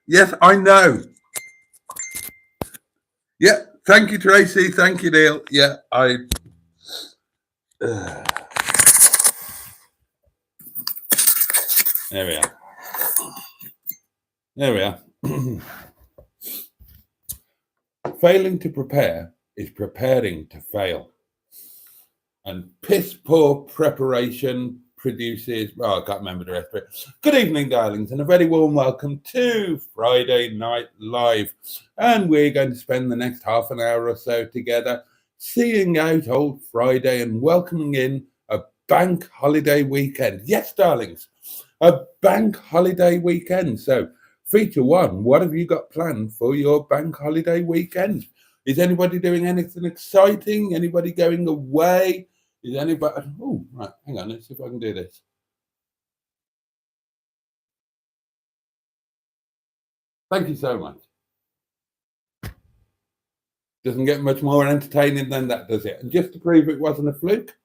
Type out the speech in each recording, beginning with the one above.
Yes, I know. Yeah, thank you, Tracy. Thank you, Neil. Yeah, there we are. There we are. Failing to prepare is preparing to fail. And piss poor preparation produces, well, I can't remember the rest of it. Good evening, darlings, and a very warm welcome to Friday Night Live. And we're going to spend the next half an hour or so together seeing out old Friday and welcoming in a bank holiday weekend. Yes, darlings, a bank holiday weekend. So, feature one, what have you got planned for your bank holiday weekend? Is anybody doing anything exciting? Anybody going away? Is anybody? Oh, right. Hang on. Let's see if I can do this. Thank you so much. Doesn't get much more entertaining than that, does it? And just to prove it wasn't a fluke.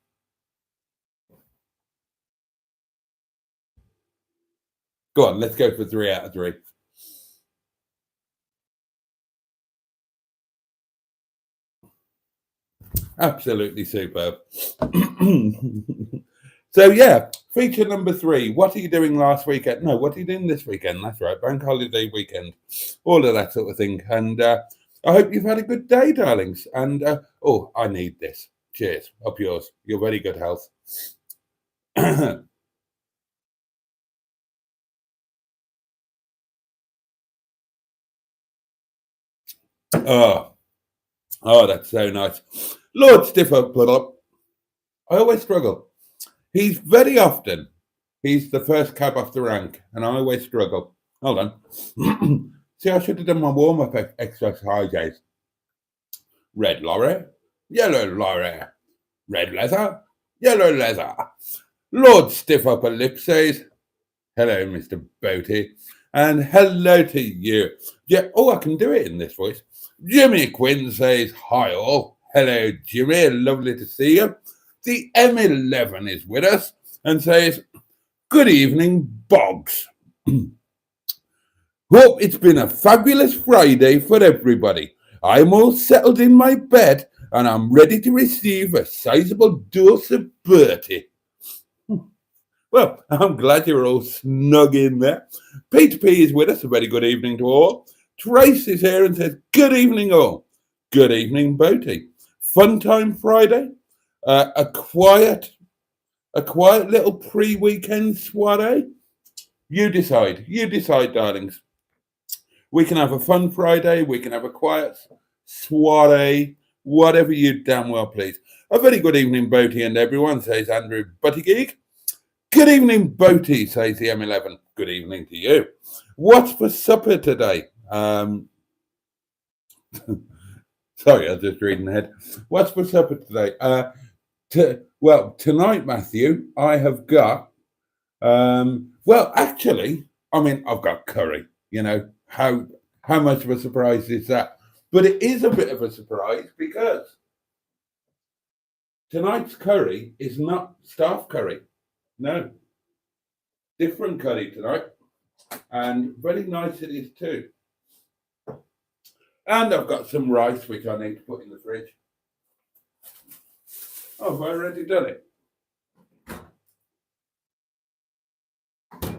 Go on. Let's go for 3 out of 3. Absolutely superb. So yeah, feature number 3. What are you doing last weekend? No, what are you doing this weekend? That's right, bank holiday weekend, all of that sort of thing. And I hope you've had a good day, darlings. And oh, I need this. Cheers. Up yours. Your very good health. Oh, that's so nice. Lord Stiffer put up. I always struggle. He's very often, he's the first cab off the rank, and I always struggle. Hold on. See, I should have done my warm-up exercises. Red lorry, yellow lorry, red leather, yellow leather. Lord Stiff Upper Lip says, hello, Mr. Boaty, and hello to you. Yeah, oh, I can do it in this voice. Jimmy Quinn says, hi all. Hello, Jimmy, lovely to see you. The M11 is with us and says, good evening, Boggs. Hope it's been a fabulous Friday for everybody. I'm all settled in my bed and I'm ready to receive a sizable dose of Boaty. Well, I'm glad you're all snug in there. Peter P is with us. A very good evening to all. Trace is here and says, good evening all. Good evening, Boaty. Fun time Friday. A quiet little pre-weekend soiree. You decide, darlings. We can have a fun Friday. We can have a quiet soiree. Whatever you damn well please. A very good evening, Boaty and everyone, says Andrew Buttigieg. Good evening, Boaty, says the M11. Good evening to you. What's for supper today? Sorry, I was just reading ahead. What's for supper today? Tonight, Matthew, I have got, actually, I've got curry. You know, how much of a surprise is that? But it is a bit of a surprise because tonight's curry is not staff curry. No, different curry tonight, and very nice it is too. And I've got some rice which I need to put in the fridge. Oh, have I already done it?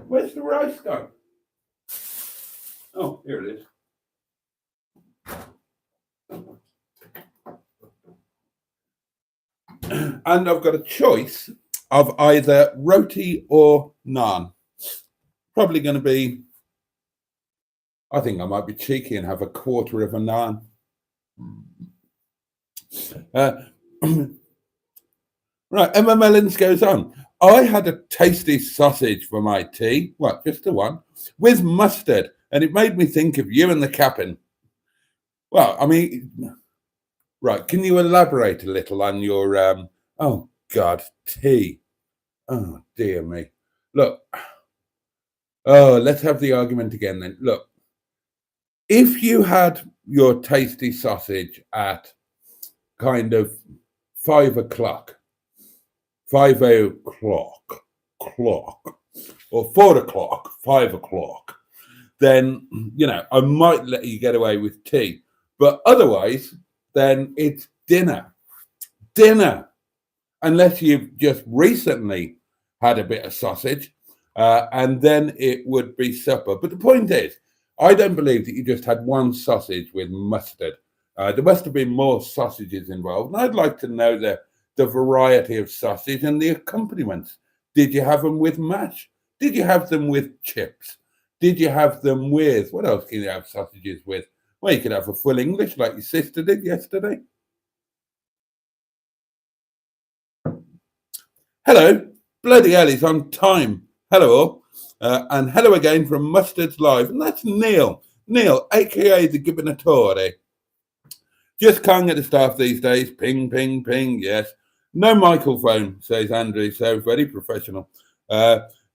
Where's the rice gone? Oh, here it is. And I've got a choice of either roti or naan. Probably going to be, I think I might be cheeky and have a quarter of a naan. Right, Emma Mellons goes on. I had a tasty sausage for my tea, just the one, with mustard, and it made me think of you and the captain. Well, right, can you elaborate a little on your, oh, God, tea? Oh, dear me. Look, let's have the argument again then. Look, if you had your tasty sausage at kind of 5 o'clock, 5 o'clock, or 4 o'clock, 5 o'clock, then, I might let you get away with tea. But otherwise, then it's dinner. Dinner. Unless you've just recently had a bit of sausage, and then it would be supper. But the point is, I don't believe that you just had one sausage with mustard. There must have been more sausages involved. And I'd like to know the variety of sausage and the accompaniments. Did you have them with mash? Did you have them with chips? Did you have them with, what else can you have sausages with? Well, you could have a full English like your sister did yesterday. Hello, bloody hell, he's on time. Hello all. And hello again from Mustard's Live. And that's Neil. Neil, aka the Gibernatore. Just can't get the staff these days. Ping, ping, ping, yes. No microphone, says Andrew, so very professional.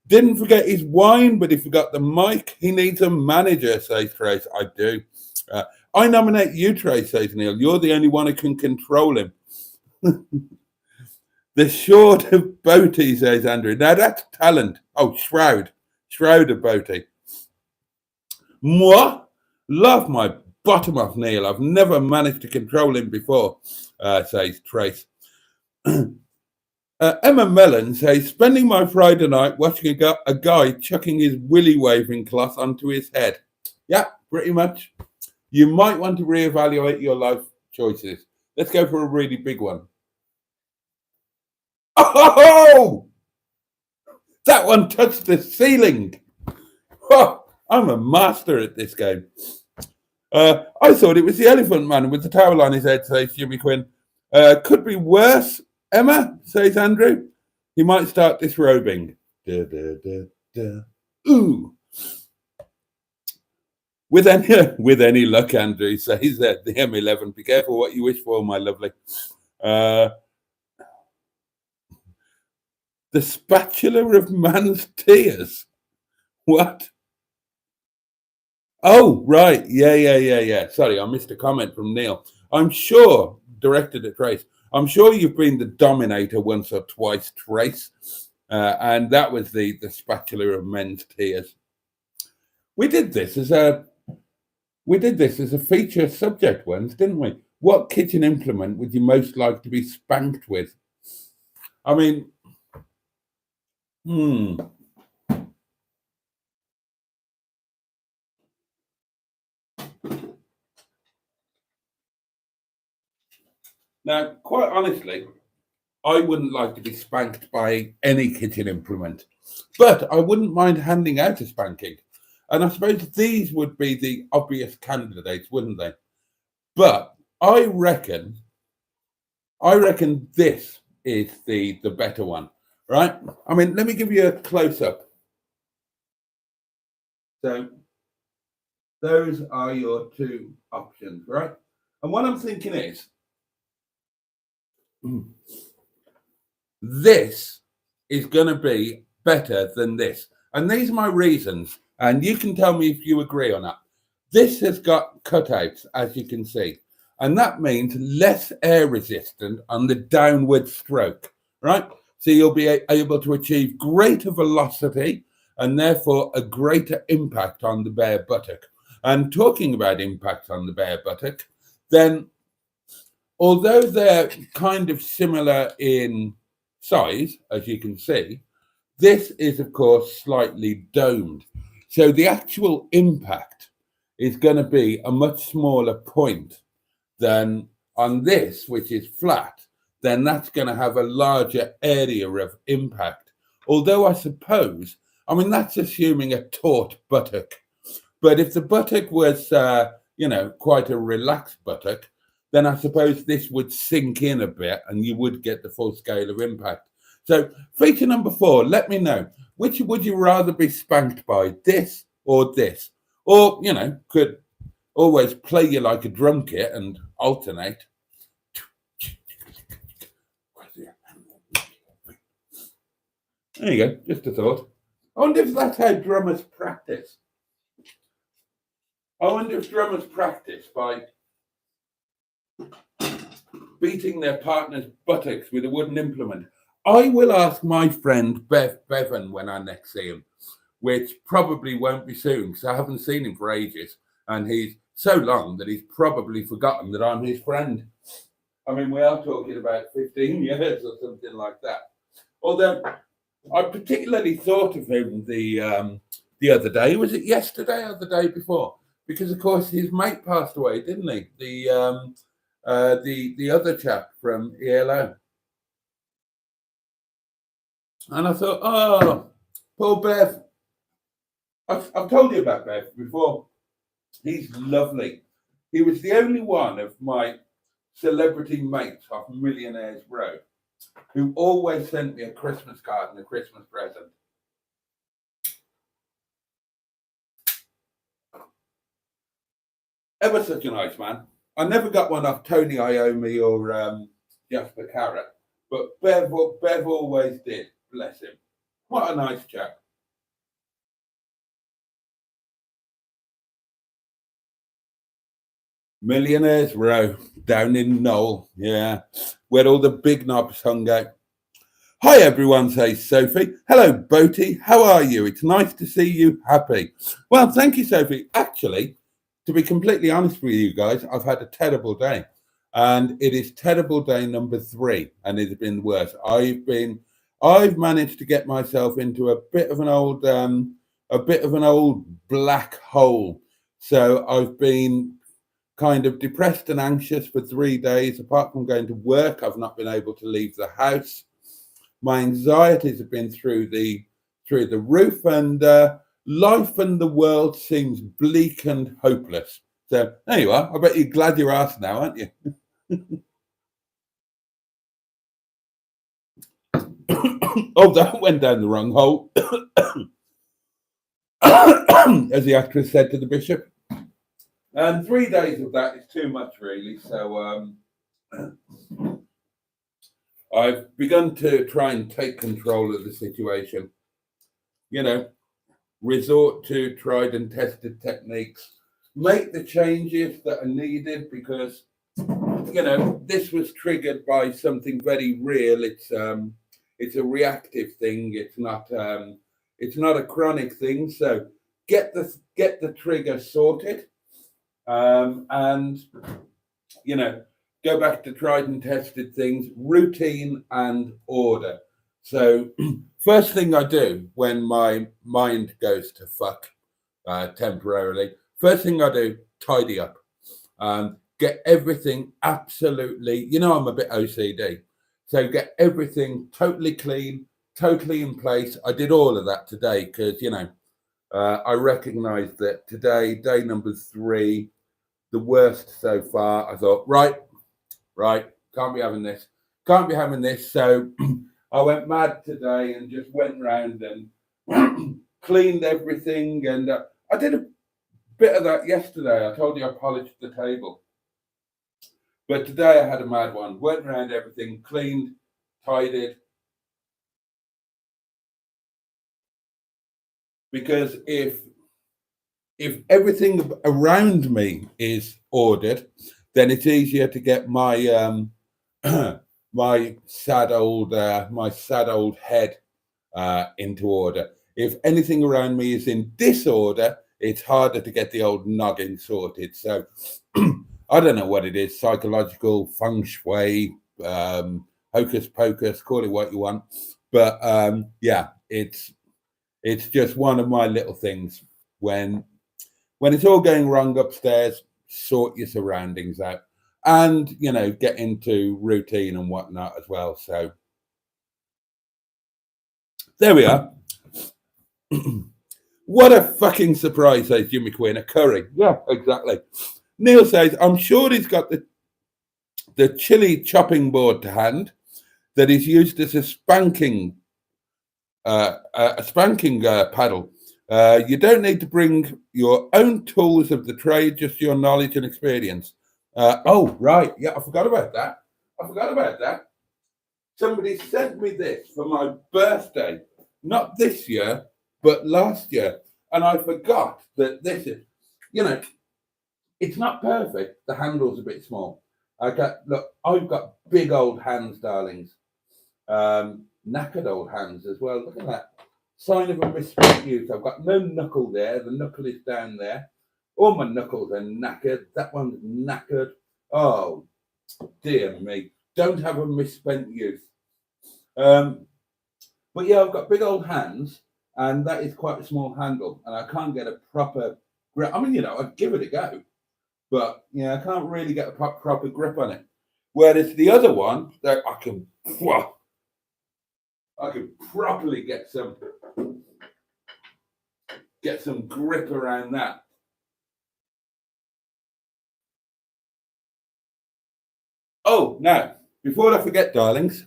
Didn't forget his wine, but he forgot the mic. He needs a manager, says Trace. I do. I nominate you, Trace, says Neil. You're the only one who can control him. The short of Boaty, says Andrew. Now that's talent. Oh, Shroud. Shroud of Boaty. Moi? Laugh my bottom off, Neil. I've never managed to control him before, says Trace. Emma Mellon says, spending my Friday night watching a guy chucking his willy waving cloth onto his head. Yeah, pretty much. You might want to reevaluate your life choices. Let's go for a really big one. Oh! That one touched the ceiling. Oh, I'm a master at this game. I thought it was the Elephant Man with the towel on his head, says Jimmy Quinn. Could be worse, Emma, says Andrew. He might start disrobing. Da, da, da, da. Ooh. With any luck, Andrew, says the M11. Be careful what you wish for, my lovely. The spatula of man's tears. What? Oh, right. Yeah. Sorry, I missed a comment from Neil. I'm sure, directed at Trace, I'm sure you've been the dominator once or twice, Trace. And that was the spatula of men's tears. We did this as a feature subject once, didn't we? What kitchen implement would you most like to be spanked with? I mean, Now, quite honestly, I wouldn't like to be spanked by any kitchen implement, but I wouldn't mind handing out a spanking. And I suppose these would be the obvious candidates, wouldn't they? But I reckon this is the better one, right? I mean, let me give you a close-up. So those are your two options, right? And what I'm thinking is, this is going to be better than this. And these are my reasons. And you can tell me if you agree or not. This has got cutouts, as you can see. And that means less air resistant on the downward stroke, right? So you'll be able to achieve greater velocity and therefore a greater impact on the bare buttock. And talking about impact on the bare buttock, then although they're kind of similar in size, as you can see, this is, of course, slightly domed. So the actual impact is going to be a much smaller point than on this, which is flat. Then that's going to have a larger area of impact. Although I suppose, I mean, that's assuming a taut buttock. But if the buttock was, quite a relaxed buttock, then I suppose this would sink in a bit and you would get the full scale of impact. So feature number 4, let me know, which would you rather be spanked by, this or this? Or, could always play you like a drum kit and alternate. There you go, just a thought. I wonder if that's how drummers practice. I wonder if drummers practice by beating their partner's buttocks with a wooden implement. I will ask my friend Bevan when I next see him. which probably won't be soon because I haven't seen him for ages. And he's so long that he's probably forgotten that I'm his friend. I mean, we are talking about 15 years or something like that. Although I particularly thought of him the other day. Was it yesterday or the day before? Because of course his mate passed away, didn't he? The other chap from ELO. And I thought, oh, poor Bev. I've told you about Bev before. He's lovely. He was the only one of my celebrity mates off Millionaires Road who always sent me a Christmas card and a Christmas present. Ever such a nice man. I never got one off Tony Iommi or Jasper Carrot, but Bev always did. Bless him. What a nice chap. Millionaires Row down in Knoll, yeah, where all the big knobs hung out. Hi everyone, says Sophie. Hello Boaty, how are you? It's nice to see you happy. Well, thank you, Sophie. Actually, to be completely honest with you guys, I've had a terrible day. And it is terrible day number 3, and it's been worse. I've managed to get myself into a bit of an old black hole. So I've been kind of depressed and anxious for 3 days. Apart from going to work, I've not been able to leave the house. My anxieties have been through the roof, and life and the world seems bleak and hopeless. So there you are. I bet you're glad you're asked now, aren't you? Oh, that went down the wrong hole. As the actress said to the bishop. And 3 days of that is too much, really. So I've begun to try and take control of the situation. You know, resort to tried and tested techniques, make the changes that are needed because, you know, this was triggered by something very real. It's a reactive thing. It's not a chronic thing. So get the trigger sorted. And, you know, go back to tried and tested things, routine and order. So first thing I do when my mind goes to fuck temporarily, first thing I do, tidy up. Get everything absolutely, you know, I'm a bit OCD. So get everything totally clean, totally in place. I did all of that today because, you know, I recognize that today, day number 3, the worst so far. I thought, right, can't be having this. So I went mad today and just went round and cleaned everything. And I did a bit of that yesterday. I told you I polished the table. But today I had a mad one. Went around everything, cleaned, tidied. Because if everything around me is ordered, then it's easier to get my my sad old head into order. If anything around me is in disorder, it's harder to get the old noggin sorted. So I don't know what it is, psychological, feng shui, hocus pocus, call it what you want. But yeah, it's just one of my little things. When it's all going wrong upstairs, sort your surroundings out and, you know, get into routine and whatnot as well. So there we are. What a fucking surprise, says Jimmy Quinn. A curry. Yeah, exactly. Neil says, I'm sure he's got the chili chopping board to hand that is used as a spanking paddle. You don't need to bring your own tools of the trade, just your knowledge and experience. Oh, right. Yeah, I forgot about that. Somebody sent me this for my birthday, not this year, but last year. And I forgot that this is, you know, it's not perfect. The handle's a bit small. I've got big old hands, darlings. Knackered old hands as well. Look at that. sign of a misspent youth. I've got no knuckle there. The knuckle is down there. All my knuckles are knackered. That one's knackered. Oh, dear me. Don't have a misspent youth. But yeah, I've got big old hands, and that is quite a small handle, and I can't get a proper grip. I mean, I'd give it a go, but I can't really get a proper grip on it. Whereas the other one, that I can properly get some grip around that. Oh, now, before I forget, darlings,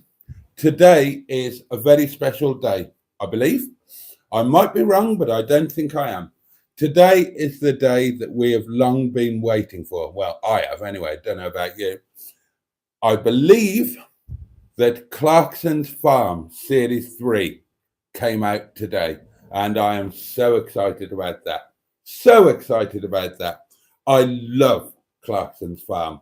today is a very special day, I believe. I might be wrong, but I don't think I am. Today is the day that we have long been waiting for. Well, I have anyway. Don't know about you. I believe that Clarkson's Farm Series 3 came out today, and I am so excited about that. So excited about that. I love Clarkson's Farm.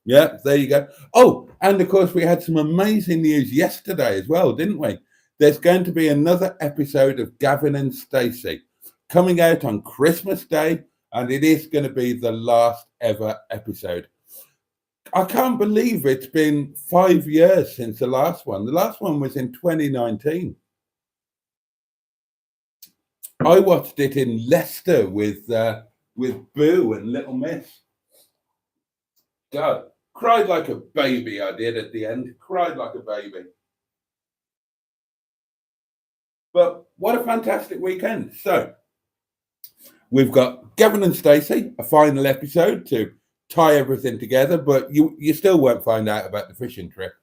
Yeah, there you go. Oh, and of course, we had some amazing news yesterday as well, didn't we? There's going to be another episode of Gavin and Stacey coming out on Christmas Day, and it is going to be the last ever episode. I can't believe it's been 5 years since the last one. The last one was in 2019. I watched it in Leicester with Boo and Little Miss. God, cried like a baby, I did at the end. Cried like a baby. But what a fantastic weekend. So, we've got Gavin and Stacey, a final episode to tie everything together, but you still won't find out about the fishing trip.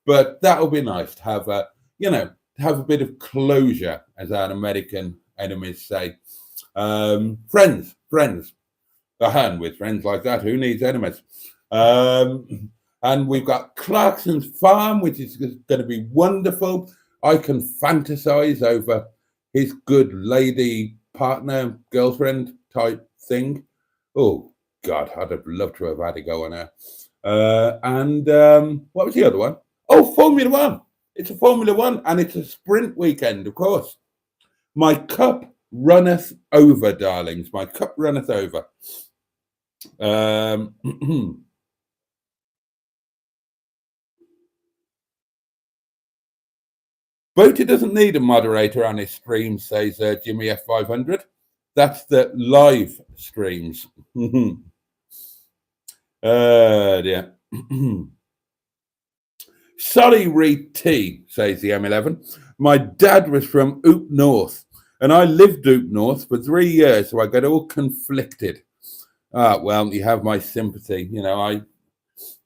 But that'll be nice to have have a bit of closure, as our American enemies say. Friends. And with friends like that, who needs enemies? And we've got Clarkson's Farm, which is going to be wonderful. I can fantasize over his good lady partner, girlfriend type thing. Oh, God, I'd have loved to have had a go on her. And what was the other one? Oh, Formula One. It's a Formula One, and it's a sprint weekend, of course. My cup runneth over, darlings. My cup runneth over. Boaty doesn't need a moderator on his stream, says Jimmy F500. That's the live streams. Dear. Sorry, Reed T, says the M11. My dad was from Oop North, and I lived Oop North for 3 years, so I got all conflicted. Well, you have my sympathy.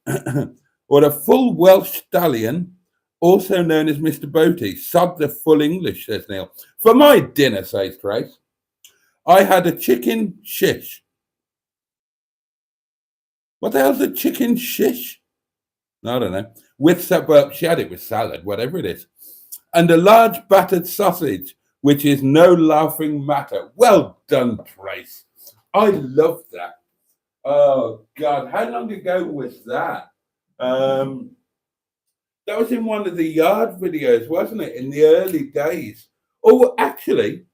Or a full Welsh stallion, also known as Mr. Boaty. Sod the full English, says Neil. For my dinner, says Trace, I had a chicken shish. What the hell's a chicken shish? I don't know. She had it with salad, whatever it is. And a large battered sausage, which is no laughing matter. Well done, Trace. I love that. Oh, God. How long ago was that? That was in one of the yard videos, wasn't it? In the early days. Oh, actually,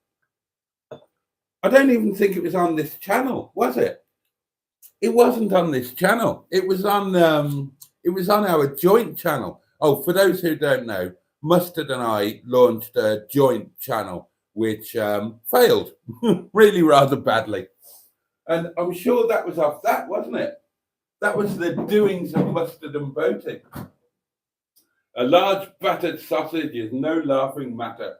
I don't even think it was on this channel, was it? It wasn't on this channel. It was on our joint channel. Oh, for those who don't know, Mustard and I launched a joint channel, which failed really rather badly. And I'm sure that was off that, wasn't it? That was the doings of Mustard and Boaty. A large battered sausage is no laughing matter.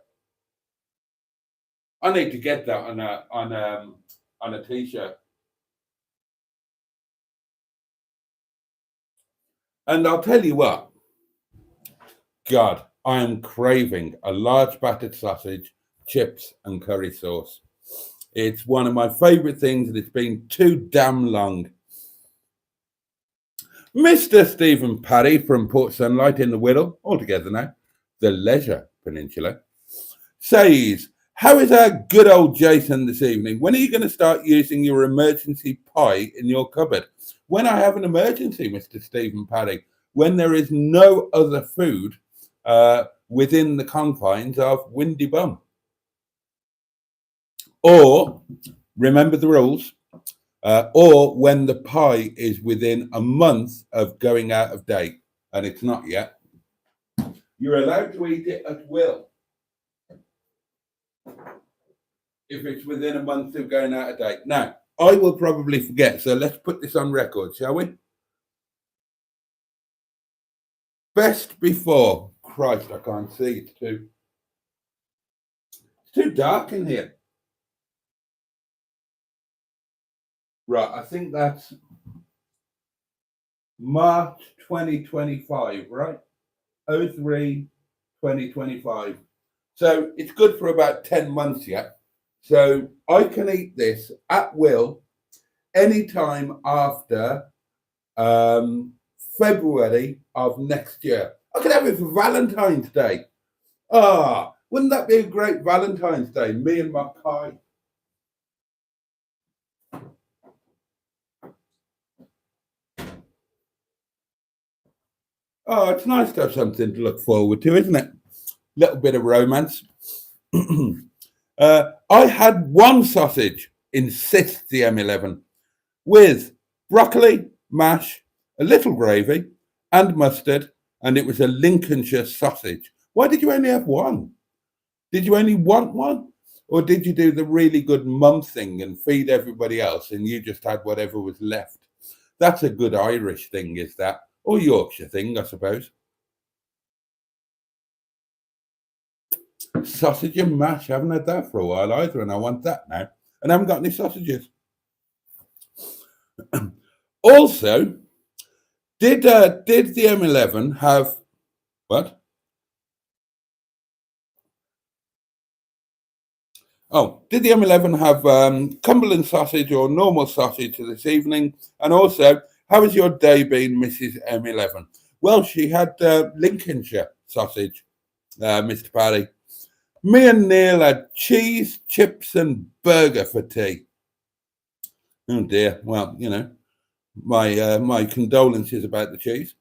I need to get that on a t-shirt. And I'll tell you what, God, I am craving a large battered sausage, chips, and curry sauce. It's one of my favourite things, and it's been too damn long. Mr. Stephen Parry from Port Sunlight in the Wirral, all together now, the Leisure Peninsula, says, how is our good old Jason this evening? When are you going to start using your emergency pie in your cupboard? When I have an emergency, Mr. Stephen Parry, when there is no other food within the confines of Windy Bum. or remember the rules, or when the pie is within a month of going out of date, and it's not yet, you're allowed to eat it at will. If it's within a month of going out of date. Now, I will probably forget, so let's put this on record, shall we? Best before. Christ, I can't see. It's too dark in here. Right, I think that's March 2025, right? 03 2025. So it's good for about 10 months yet. So I can eat this at will anytime after February of next year. I could have it for Valentine's Day. Wouldn't that be a great Valentine's Day? Me and my pie. Oh, it's nice to have something to look forward to, isn't it? Little bit of romance. I had one sausage, insists the M11, with broccoli, mash, a little gravy, and mustard, and it was a Lincolnshire sausage. Why did you only have one? Did you only want one? Or did you do the really good mum thing and feed everybody else and you just had whatever was left? That's a good Irish thing, is that? Or Yorkshire thing, I suppose. Sausage and mash. I haven't had that for a while either, and I want that now. And I haven't got any sausages. Also, did the M11 have what? Oh, did the M11 have Cumberland sausage or normal sausage this evening? And also, how has your day been, Mrs. M11? Well, she had Lincolnshire sausage, Mr. Parry. Me and Neil had cheese, chips, and burger for tea. Oh dear. Well, you know, my condolences about the cheese.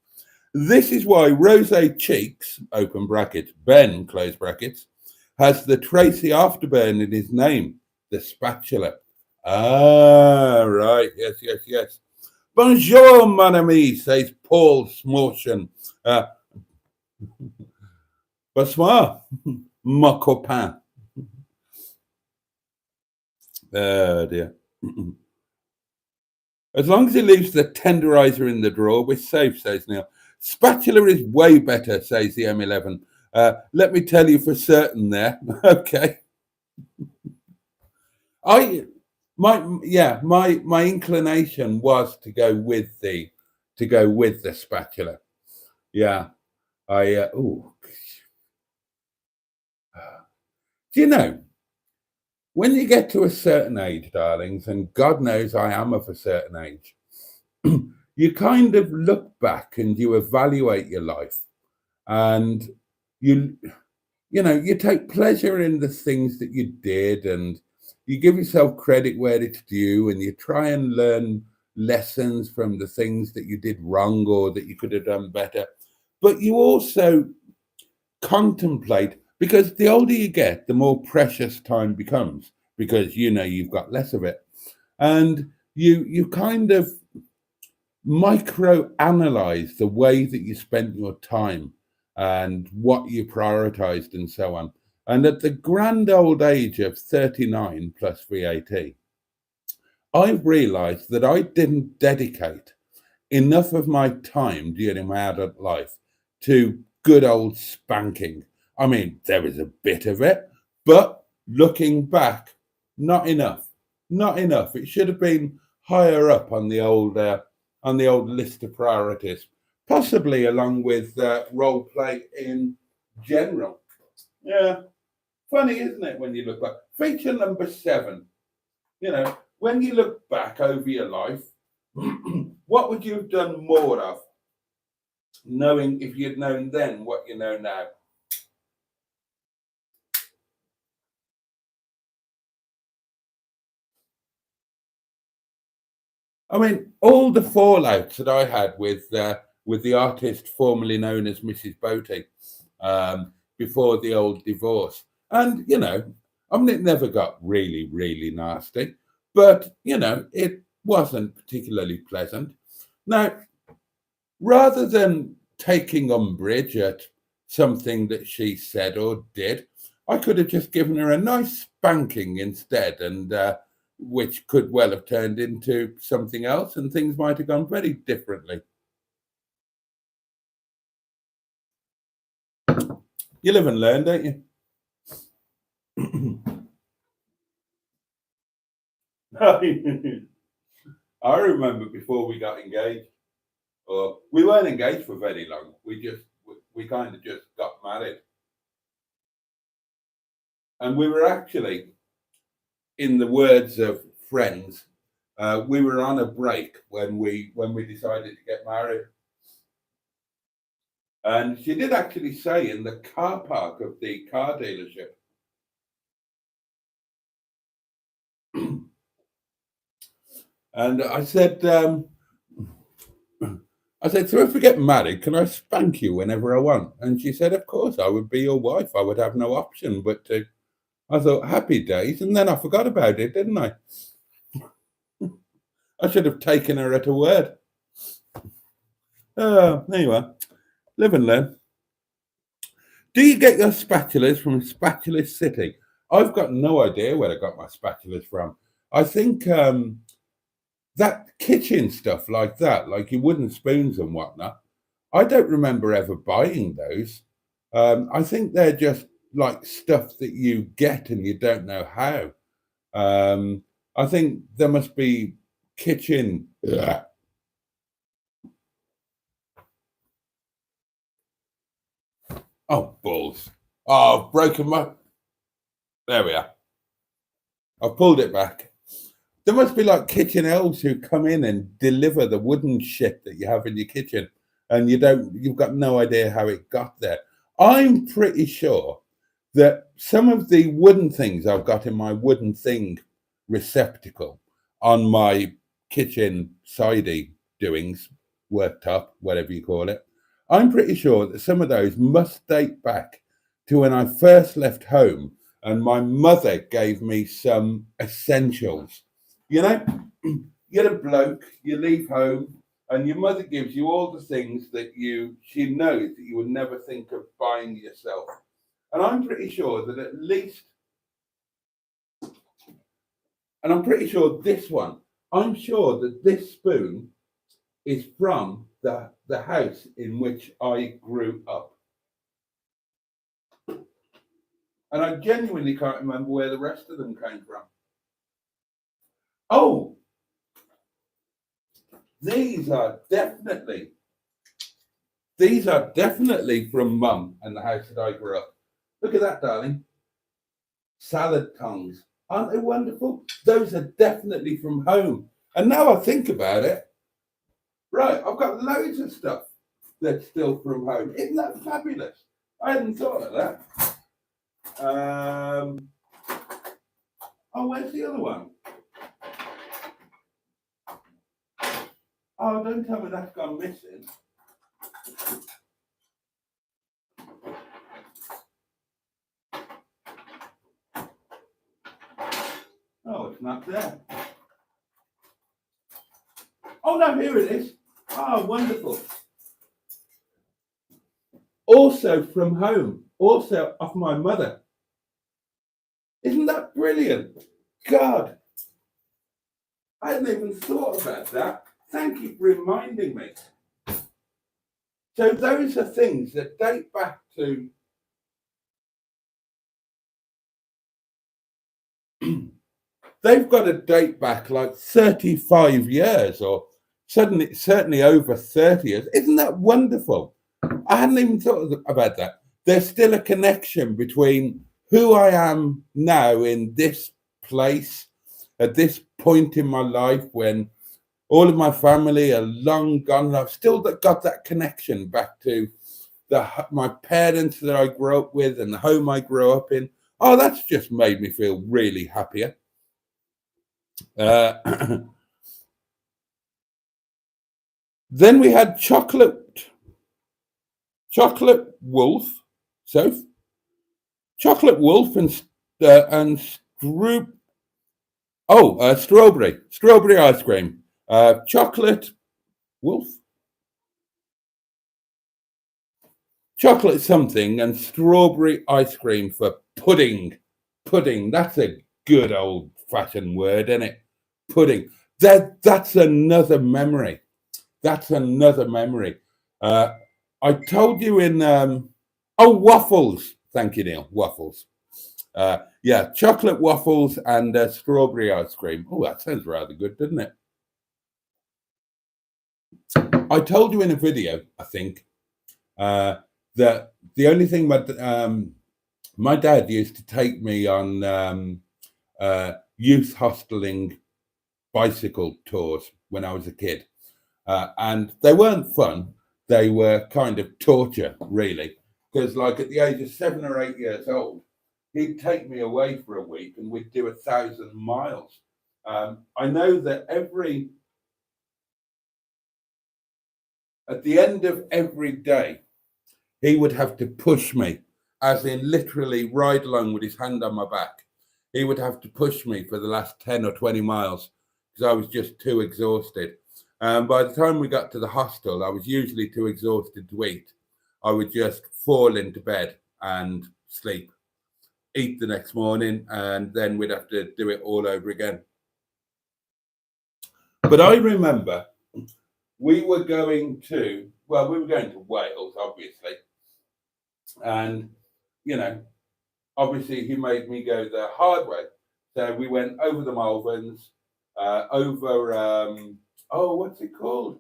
This is why Rosé Cheeks, open brackets, Ben, close brackets, has the Tracy afterburn in his name, the spatula. Ah, right. Yes. Bonjour, mon ami, says Paul Smortion. Bonsoir, mon copain. Oh, dear. As long as he leaves the tenderizer in the drawer, we're safe, says Neil. Spatula is way better, says the M11. Let me tell you for certain there. Okay. My inclination was to go with the spatula. Yeah. Do you know, when you get to a certain age, darlings, and God knows I am of a certain age, you kind of look back and you evaluate your life, and you take pleasure in the things that you did, and you give yourself credit where it's due, and you try and learn lessons from the things that you did wrong or that you could have done better. But you also contemplate, because the older you get, the more precious time becomes, because you've got less of it, and you kind of micro analyze the way that you spent your time and what you prioritized and so on. And at the grand old age of 39 plus VAT, I've realized that I didn't dedicate enough of my time during my adult life to good old spanking. I mean, there was a bit of it, but looking back, not enough. Not enough. It should have been higher up on the old list of priorities, possibly along with role play in general. Yeah, funny, isn't it, when you look back? Feature number 7. When you look back over your life, what would you have done more of, knowing if you'd known then what you know now? I mean, all the fallouts that I had with the artist formerly known as Mrs. Boaty before the old divorce, and I mean, it never got really, really nasty, but, it wasn't particularly pleasant. Now, rather than taking umbrage at something that she said or did, I could have just given her a nice spanking instead, and which could well have turned into something else, and things might have gone very differently. You live and learn, don't you? I remember before we got engaged, or we weren't engaged for very long. We kind of just got married, and we were actually, in the words of friends, we were on a break when we decided to get married. And she did actually say in the car park of the car dealership, and I said, so if we get married, can I spank you whenever I want? And she said, of course, I would be your wife. I would have no option but to. I thought, happy days. And then I forgot about it, didn't I? I should have taken her at her word. Oh, there you are. Live and learn. Do you get your spatulas from Spatula City? I've got no idea where I got my spatulas from. I think that kitchen stuff like that, like your wooden spoons and whatnot, I don't remember ever buying those. I think they're just like stuff that you get and you don't know how. I think there must be kitchen. Ugh. Oh, balls. Oh, I've broken my. There we are. I've pulled it back. There must be like kitchen elves who come in and deliver the wooden shit that you have in your kitchen, and you've got no idea how it got there. I'm pretty sure that some of the wooden things I've got in my wooden thing receptacle on my kitchen sidey doings, worktop, whatever you call it, I'm pretty sure that some of those must date back to when I first left home and my mother gave me some essentials. You're a bloke, you leave home, and your mother gives you all the things that she knows that you would never think of buying yourself. And I'm pretty sure that at least, and I'm pretty sure this one, I'm sure that this spoon is from the house in which I grew up. And I genuinely can't remember where the rest of them came from. Oh, these are definitely from Mum and the house that I grew up. Look at that, darling. Salad tongs. Aren't they wonderful? Those are definitely from home. And now I think about it, right, I've got loads of stuff that's still from home. Isn't that fabulous? I hadn't thought of that. Oh, where's the other one? Oh, don't tell me that's gone missing. Oh, it's not there. Oh, no, here it is. Oh, wonderful. Also from home, also off my mother. Isn't that brilliant? God, I hadn't even thought about that. Thank you for reminding me. So those are things that date back to they've got to date back like 35 years or certainly over 30 years. Isn't that wonderful? I hadn't even thought about that. There's still a connection between who I am now in this place at this point in my life when all of my family are long gone, and I've still got that connection back to my parents that I grew up with and the home I grew up in. Oh, that's just made me feel really happier. Then we had chocolate wolf. So chocolate wolf and and strawberry ice cream, chocolate wolf, chocolate something, and strawberry ice cream for pudding. Pudding. That's a good old-fashioned word, isn't it? Pudding. That's another memory. That's another memory. I told you in waffles. Thank you, Neil. Waffles. Yeah, chocolate waffles and strawberry ice cream. Oh, that sounds rather good, doesn't it? I told you in a video, I think, that the only thing my dad used to take me on youth hosteling bicycle tours when I was a kid. And they weren't fun. They were kind of torture, really. Because like at the age of 7 or 8 years old, he'd take me away for a week and we'd do 1,000 miles. I know that at the end of every day, he would have to push me, as in literally ride along with his hand on my back. He would have to push me for the last 10 or 20 miles because I was just too exhausted. By the time we got to the hostel, I was usually too exhausted to eat. I would just fall into bed and sleep, eat the next morning, and then we'd have to do it all over again. But I remember we were going to Wales, obviously. And, obviously he made me go the hard way. So we went over the Malverns, over, what's it called?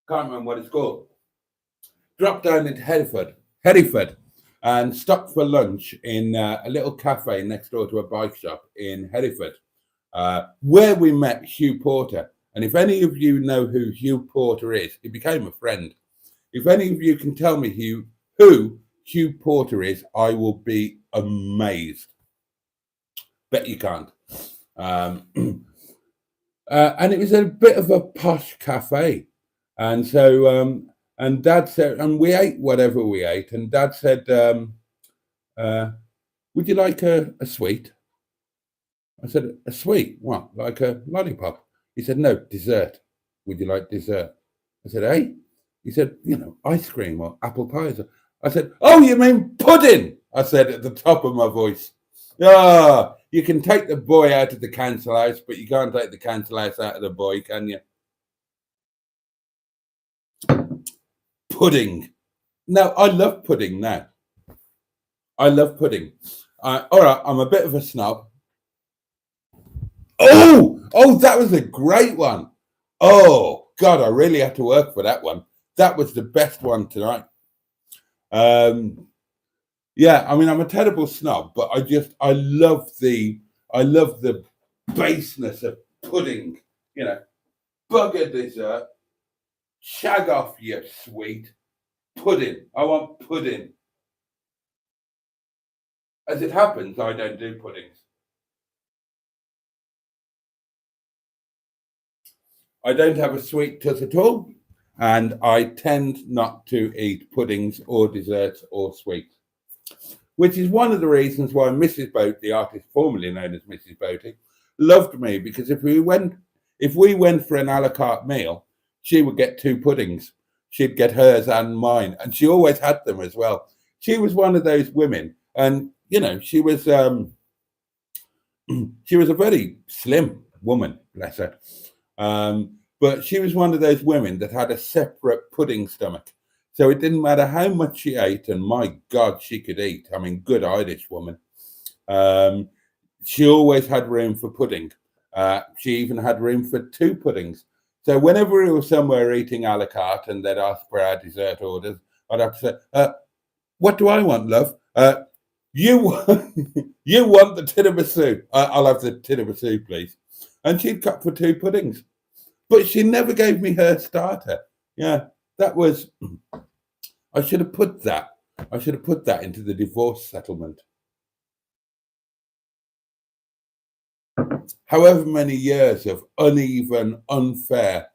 Can't remember what it's called. Dropped down into Hereford, and stopped for lunch in a little cafe next door to a bike shop in Hereford, where we met Hugh Porter. And if any of you know who Hugh Porter is, he became a friend. If any of you can tell me who Hugh Porter is, I will be amazed. Bet you can't. And it was a bit of a posh cafe. And so, and Dad said, and we ate whatever we ate. And Dad said, would you like a sweet? I said, a sweet? What, like a lollipop? He said, no, dessert. Would you like dessert? I said, hey? He said, ice cream or apple pie. I said, oh, you mean pudding? I said at the top of my voice. Ah, you can take the boy out of the council house, but you can't take the council house out of the boy, can you? Pudding. No, I love pudding now. I love pudding. All right, I'm a bit of a snob. Oh, that was a great one. Oh, God, I really had to work for that one. That was the best one tonight. Yeah, I mean, I'm a terrible snob, but I love the baseness of pudding. Bugger dessert, shag off your sweet pudding. I want pudding. As it happens, I don't do puddings. I don't have a sweet tooth at all, and I tend not to eat puddings or desserts or sweets, which is one of the reasons why Mrs. Boaty, the artist formerly known as Mrs. Boaty, loved me, because if we went for an a la carte meal, she would get 2 puddings. She'd get hers and mine, and she always had them as well. She was one of those women, and she was a very slim woman, bless her. But she was one of those women that had a separate pudding stomach. So it didn't matter how much she ate, and my God, she could eat. I mean, good Irish woman. She always had room for pudding. She even had room for 2 puddings. So whenever we were somewhere eating a la carte and they'd ask for our dessert orders, I'd have to say, what do I want, love? You want the tiramisu. I'll have the tiramisu, please. And she'd cut for 2 puddings. But she never gave me her starter. Yeah, that was... I should have put that into the divorce settlement. However many years of uneven, unfair,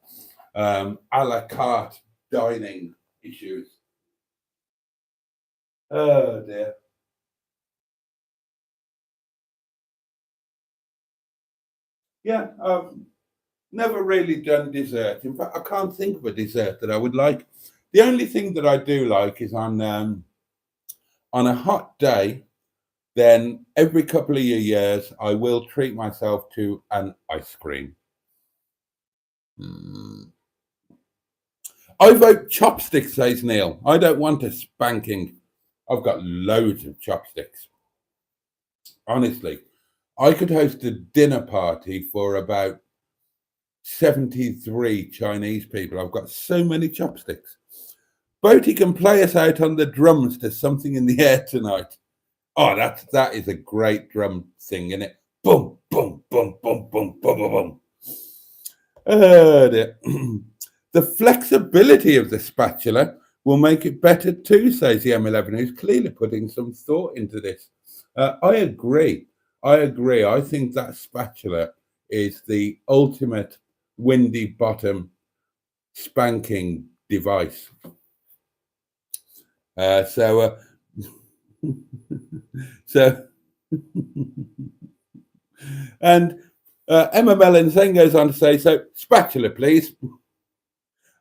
a la carte dining issues. Oh dear. Yeah, I've never really done dessert. In fact, I can't think of a dessert that I would like. The only thing that I do like is on a hot day. Then every couple of years, I will treat myself to an ice cream. Mm. I vote chopsticks, says Neil. I don't want a spanking. I've got loads of chopsticks. Honestly, I could host a dinner party for about 73 Chinese people. I've got so many chopsticks. Boaty can play us out on the drums to Something in the Air tonight. Oh, that is a great drum thing, isn't it? Boom, boom, boom, boom, boom, boom, boom, boom. Dear. The flexibility of the spatula will make it better too, says the M11, who's clearly putting some thought into this. I agree. I agree. I think that spatula is the ultimate windy bottom spanking device. Uh, so, uh, so, and Emma Mellon then goes on to say, so spatula, please.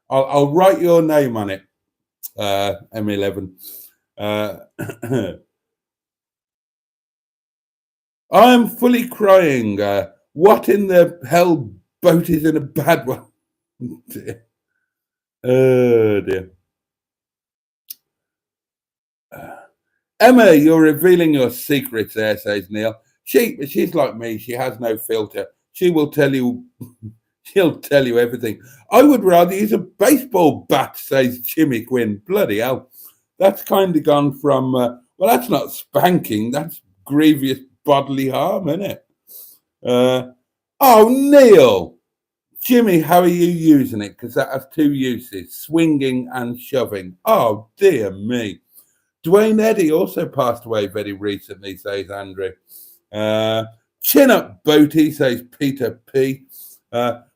I'll write your name on it, M11. Uh, I am fully crying. What in the hell boat is in a bad one? Dear. Oh dear. Emma, you're revealing your secrets there, says Neil. She's like me. She has no filter. She will tell you. She'll tell you everything. I would rather use a baseball bat, says Jimmy Quinn. Bloody hell. That's kind of gone from, well, that's not spanking. That's grievous bodily harm, isn't it? Oh, Neil. Jimmy, how are you using it? Because that has two uses, swinging and shoving. Oh, dear me. Dwayne Eddy also passed away very recently, says Andrew. Uh, Chin up, Boaty, says Peter P.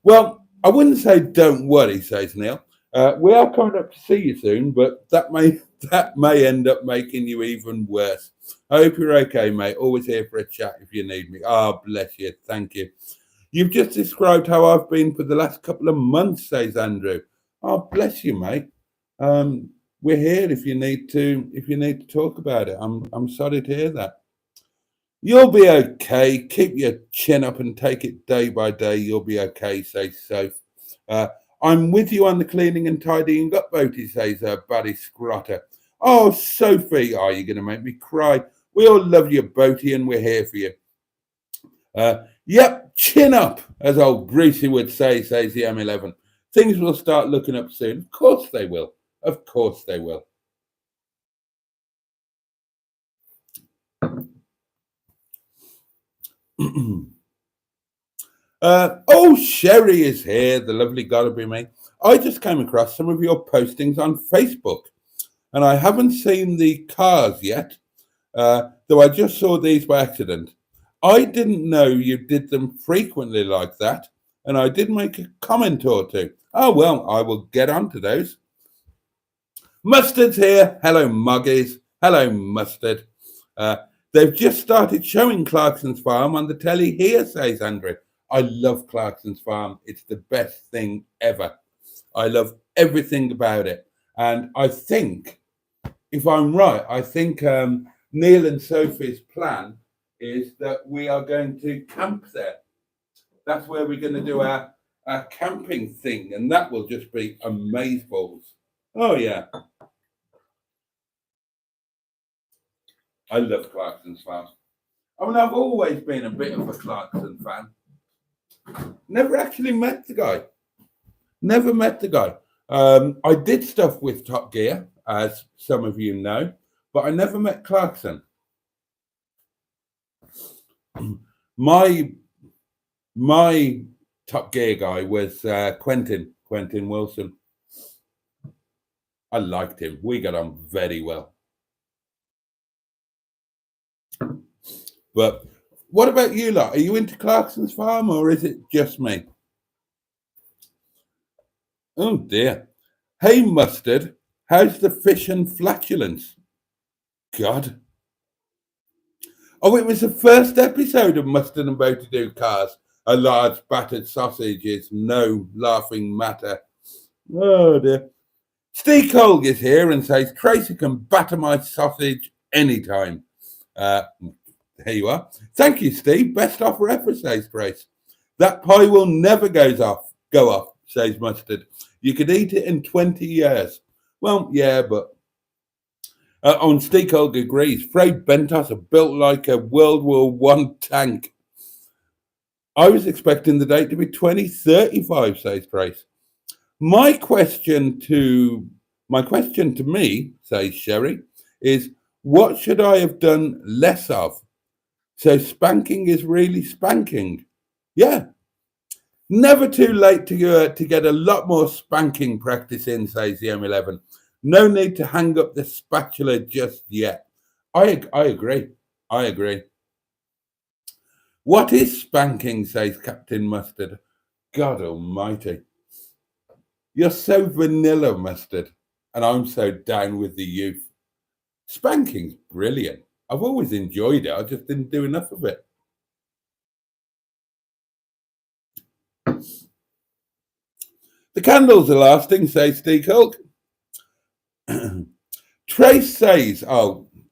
Well, I wouldn't say don't worry, says Neil. We are coming up to see you soon, but that may end up making you even worse. I hope you're okay, mate. Always here for a chat if you need me. Oh, bless you. Thank you. You've just described how I've been for the last couple of months, says Andrew. Oh, bless you, mate. We're here if you need to talk about it. I'm sorry to hear that. You'll be okay. Keep your chin up and take it day by day. You'll be okay, says Soph. Uh, I'm with you on the cleaning and tidying up, Boaty, says Buddy Scrotter. Oh, Sophie, are you going to make me cry? We all love you, Boaty, and we're here for you. Yep, chin up, as old Greasy would say, says the M11. Things will start looking up soon. Of course they will. Of course they will. Oh, Sherry is here, the lovely gotta be me. I just came across some of your postings on Facebook, and I haven't seen the cars yet, though I just saw these by accident. I didn't know you did them frequently like that, and I did make a comment or two. Oh, well, I will get on to those. Mustard's here. Hello, Muggies. Hello, Mustard. Uh, they've just started showing Clarkson's Farm on the telly here, says Andrew. I love Clarkson's Farm. It's the best thing ever. I love everything about it. And I think, if I'm right, I think Neil and Sophie's plan is that we are going to camp there. That's where we're going to do our camping thing. And that will just be amazeballs. Oh, yeah. I love Clarkson's Farm. I mean, I've always been a bit of a Clarkson fan. Never actually met the guy. Never met the guy. I did stuff with Top Gear, as some of you know, but I never met Clarkson. My Top Gear guy was Quentin Wilson. I liked him. We got on very well. But what about you lot? Are you into Clarkson's Farm or is it just me? Oh dear. Hey, Mustard, how's the fish and flatulence? God. Oh, it was the first episode of Mustard and Boaty Do Cars. A large battered sausage is no laughing matter. Oh dear. Steve Colg is here and says, Tracy can batter my sausage anytime. There you are. Thank you, Steve. Best offer ever, says Grace. That pie will never go off, says Mustard. You could eat it in 20 years. Well, yeah, but on Steve Colg agrees. Fred Bentos are built like a World War I tank. I was expecting the date to be 2035, says Grace. My question to me, says Sherry, is what should I have done less of? So spanking is really spanking. Yeah. Never too late to get a lot more spanking practice in, says the M11. No need to hang up the spatula just yet. I agree. I agree. What is spanking, says Captain Mustard. God almighty. You're so vanilla, Mustard, and I'm so down with the youth. Spanking's brilliant. I've always enjoyed it. I just didn't do enough of it. The candles are lasting, says Steve Hulk. Trace says,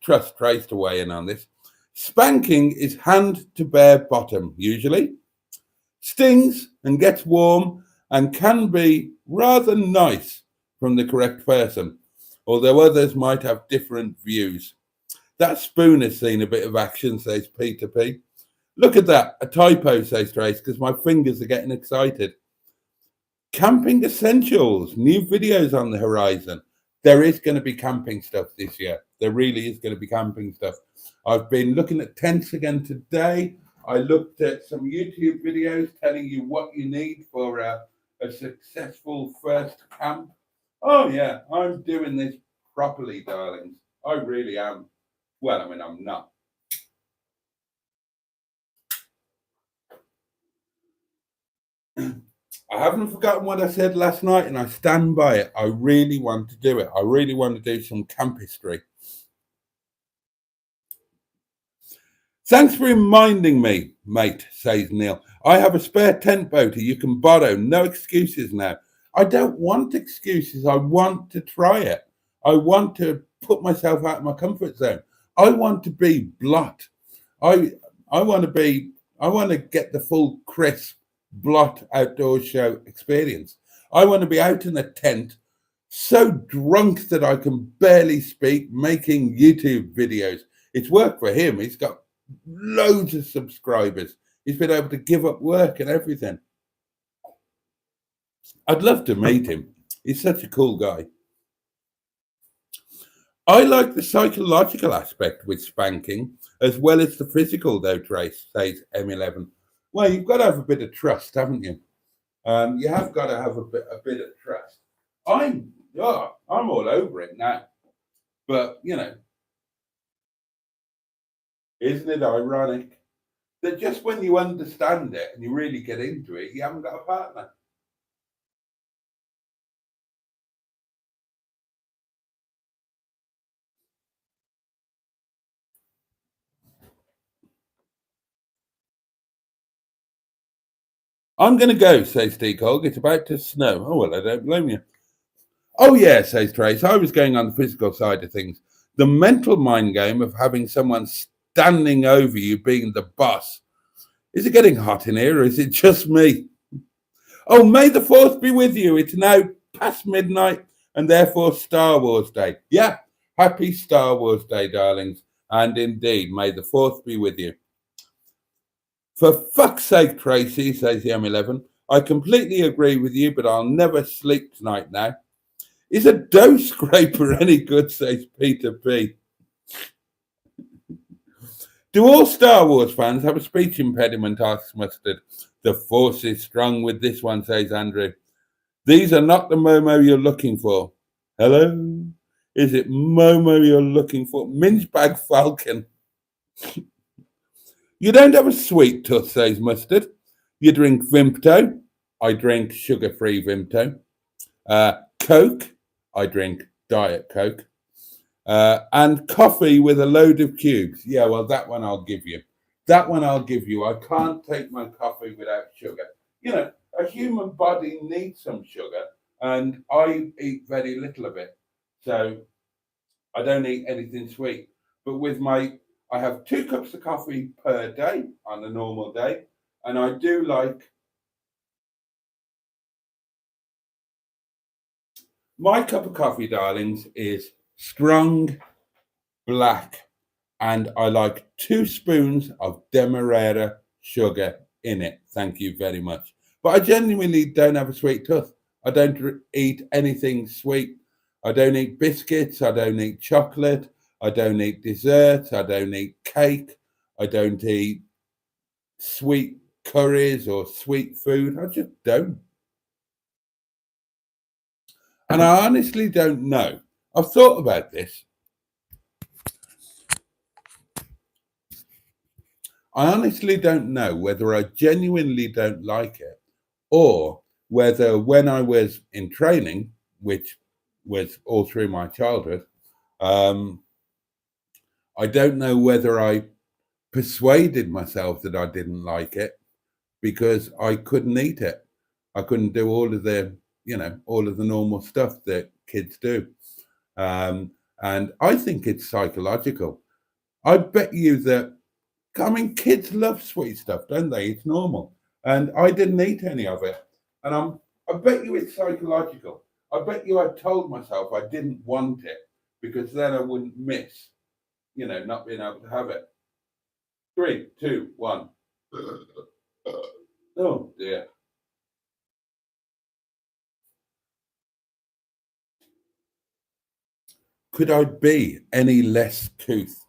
trust Trace to weigh in on this. Spanking is hand to bare bottom, usually. Stings and gets warm and can be rather nice from the correct person, although others might have different views. That spoon has seen a bit of action, says Peter P. Look at that, a typo, says Trace, because my fingers are getting excited. Camping essentials, new videos on the horizon. There is going to be camping stuff this year. There really is going to be camping stuff. I've been looking at tents again today. I looked at some YouTube videos telling you what you need for a successful first camp. Oh, yeah, I'm doing this properly, darlings. I really am. Well, I mean, I'm not. I haven't forgotten what I said last night, and I stand by it. I really want to do it. I really want to do some camp history. Thanks for reminding me, mate, says Neil. I have a spare tent, Boaty. You can borrow. No excuses now. I don't want excuses. I want to try it. I want to put myself out of my comfort zone. I want to be blot. I want to get the full crisp blot outdoor show experience. I want to be out in a tent, so drunk that I can barely speak, making YouTube videos. It's worked for him. He's got loads of subscribers. He's been able to give up work and everything. I'd love to meet him. He's such a cool guy. I like the psychological aspect with spanking as well as the physical, though, Trace, says M11. Well, you've got to have a bit of trust, haven't you? You have got to have a bit of trust. I'm all over it now. But, you know, isn't it ironic that just when you understand it and you really get into it, you haven't got a partner? I'm going to go, says Steve Hogg. It's about to snow. Oh, well, I don't blame you. Oh, yeah, says Trace. I was going on the physical side of things. The mental mind game of having someone standing over you being the boss. Is it getting hot in here or is it just me? Oh, may the 4th be with you. It's now past midnight and therefore Star Wars Day. Yeah, happy Star Wars Day, darlings. And indeed, may the 4th be with you. For fuck's sake, Tracy, says the M11, I completely agree with you, but I'll never sleep tonight now. Is a dough scraper any good, says Peter P. Do all Star Wars fans have a speech impediment, asks Mustard. The force is strong with this one, says Andrew. These are not the Momo you're looking for. Hello? Is it Momo you're looking for? Mince bag Falcon. You don't have a sweet tooth, says Mustard. You drink Vimto. I drink sugar-free Vimto. Coke. I drink Diet Coke. And coffee with a load of cubes. Yeah, well, that one I'll give you. That one I'll give you. I can't take my coffee without sugar. You know, a human body needs some sugar, and I eat very little of it. So I don't eat anything sweet. But I have 2 cups of coffee per day on a normal day. And I do like, my cup of coffee, darlings, is strong, black, and I like 2 spoons of demerara sugar in it. Thank you very much. But I genuinely don't have a sweet tooth. I don't eat anything sweet. I don't eat biscuits. I don't eat chocolate. I don't eat desserts. I don't eat cake. I don't eat sweet curries or sweet food. I just don't. And I honestly don't know. I've thought about this. I honestly don't know whether I genuinely don't like it or whether when I was in training, which was all through my childhood, I don't know whether I persuaded myself that I didn't like it because I couldn't eat it. I couldn't do all of the normal stuff that kids do. And I think it's psychological. I bet you that, I mean, kids love sweet stuff, don't they? It's normal. And I didn't eat any of it. And I bet you it's psychological. I bet you I told myself I didn't want it because then I wouldn't miss, not being able to have it. 3, 2, 1. Oh dear. Could I be any less couth?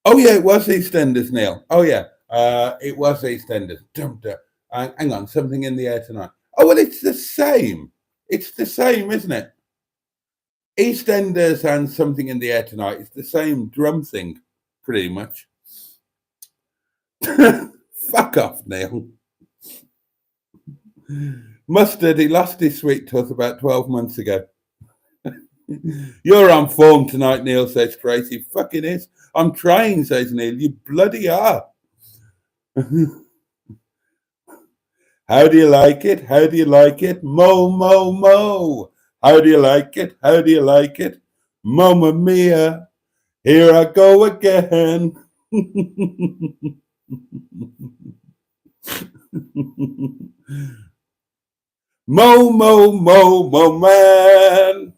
Oh yeah, it was EastEnders, Neil. Oh yeah, it was EastEnders. Hang on, something in the air tonight. Oh well, it's the same. It's the same, isn't it? EastEnders and something in the air tonight. It's the same drum thing, pretty much. Fuck off, Neil. Mustard, he lost his sweet tooth about 12 months ago. You're on form tonight, Neil, says Tracy. Fucking is. I'm trying, says Neil. You bloody are. How do you like it? How do you like it? Mo, mo, mo. How do you like it? How do you like it? Mamma mia. Here I go again. Mo, mo, mo, mo, man.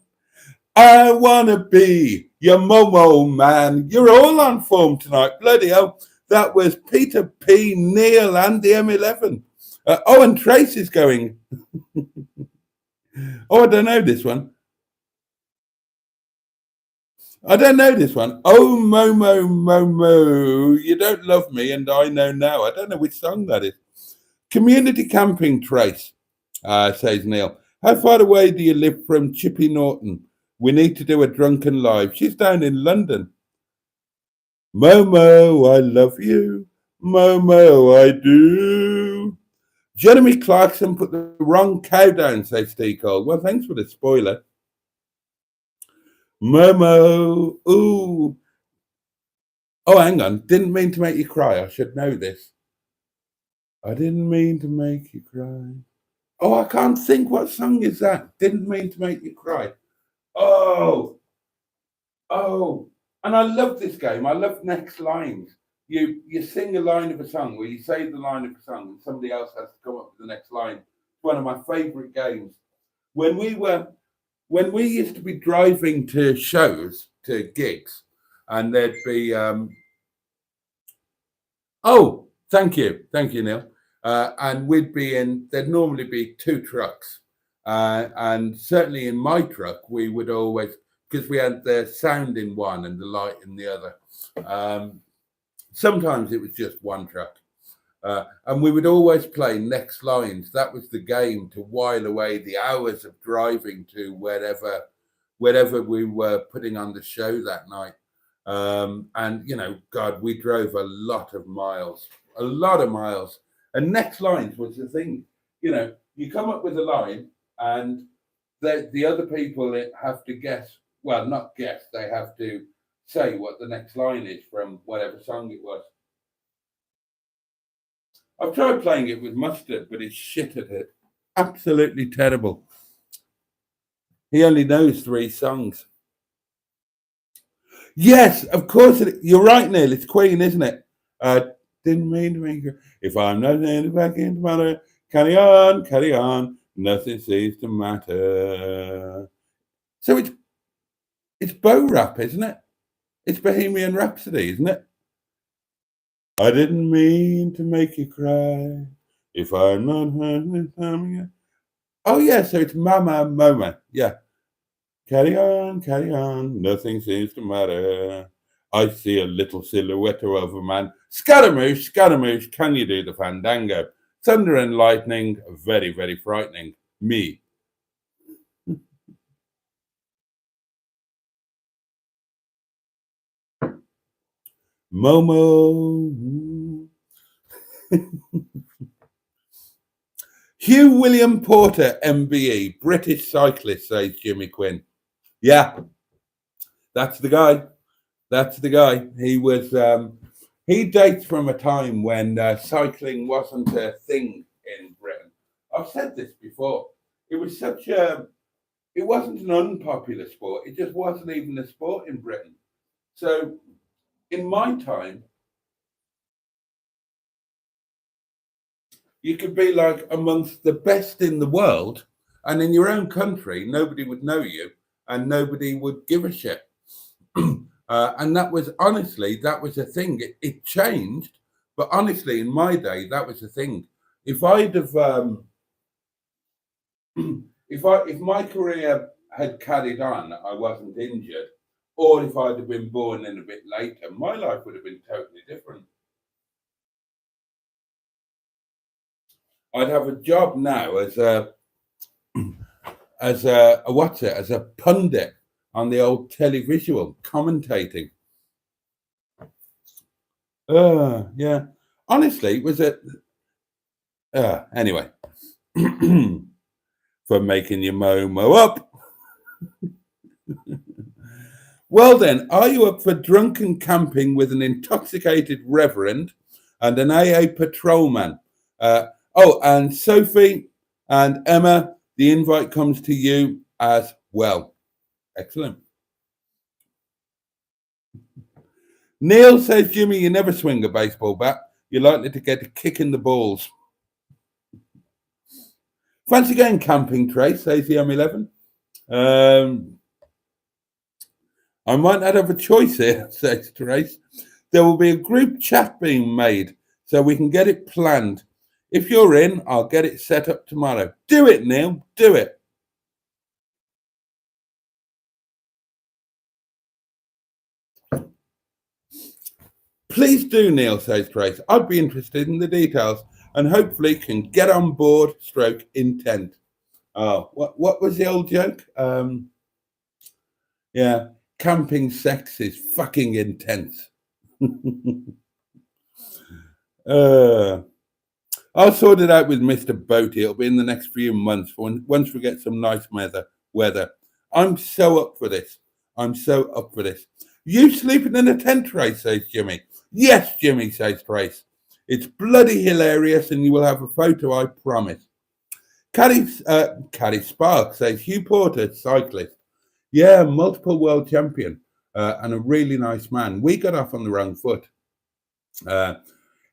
I want to be your Momo man. You're all on form tonight. Bloody hell. That was Peter P, Neil, and the M11. And Trace is going. Oh, I don't know this one. I don't know this one. Oh, Momo, Momo, you don't love me, and I know now. I don't know which song that is. Community camping, Trace, says Neil. How far away do you live from Chippy Norton? We need to do a drunken live. She's down in London. Momo, I love you. Momo, I do. Jeremy Clarkson put the wrong cow down, says Steve Cole. Well, thanks for the spoiler. Momo, ooh. Oh, hang on. Didn't mean to make you cry. I should know this. I didn't mean to make you cry. Oh, I can't think. What song is that? Didn't mean to make you cry. Oh, and I love this game. I love next lines. You sing a line of a song, or you say the line of a song, and somebody else has to come up with the next line. It's one of my favourite games. When we used to be driving to shows, to gigs, and there'd be thank you, Neil. And there'd normally be 2 trucks. And certainly in my truck, we would always, because we had the sound in one and the light in the other. Sometimes it was just one truck. And we would always play next lines. That was the game to while away the hours of driving to wherever we were putting on the show that night. And, God, we drove a lot of miles. And next lines was the thing. You come up with a line and the other people have to guess. Well, not guess. They have to say what the next line is from whatever song it was. I've tried playing it with Mustard, but he's shit at it. Absolutely terrible. He only knows 3 songs. Yes, of course. You're right, Neil. It's Queen, isn't it? Didn't mean to make her. If I'm not back into matter, carry on, carry on. Nothing seems to matter. So it's Bo Rap, isn't it? It's Bohemian Rhapsody, isn't it? I didn't mean to make you cry. If I'm not hurt, oh yeah, so it's Mama Moma. Yeah. Carry on, nothing seems to matter. I see a little silhouette of a man. Scaramouche, Scaramouche, can you do the fandango? Thunder and lightning, very, very frightening. Me. Momo. Hugh William Porter, MBE, British cyclist, says Jimmy Quinn. Yeah, that's the guy. That's the guy. He was. He dates from a time when cycling wasn't a thing in Britain. I've said this before. It was such a. It wasn't an unpopular sport. It just wasn't even a sport in Britain. So, in my time, you could be like amongst the best in the world, and in your own country, nobody would know you, and nobody would give a shit. And that was honestly, that was a thing. It changed, but honestly, in my day, that was a thing. If I'd have, if my career had carried on, I wasn't injured, or if I'd have been born in a bit later, my life would have been totally different. I'd have a job now as a what's it, as a pundit on the old televisual commentating. Yeah. Honestly, it was a anyway. For making your momo up. Well then, are you up for drunken camping with an intoxicated reverend and an AA patrolman? Oh, and Sophie and Emma, the invite comes to you as well. Excellent. Neil says, Jimmy, you never swing a baseball bat. You're likely to get a kick in the balls. Fancy going camping, Trace, says the M11. I might not have a choice here, says Trace. There will be a group chat being made so we can get it planned. If you're in, I'll get it set up tomorrow. Do it, Neil. Do it. Please do, Neil, says Trace. I'd be interested in the details and hopefully can get on board stroke intent. Oh, what was the old joke? Yeah, camping sex is fucking intense. I'll sort it out with Mr. Boaty. It'll be in the next few months once we get some nice weather. I'm so up for this. I'm so up for this. You sleeping in a tent, Trace, says Jimmy. Yes, Jimmy, says Trace. It's bloody hilarious and you will have a photo, I promise. Caddy Spark says Hugh Porter, cyclist. Yeah, multiple world champion and a really nice man. We got off on the wrong foot.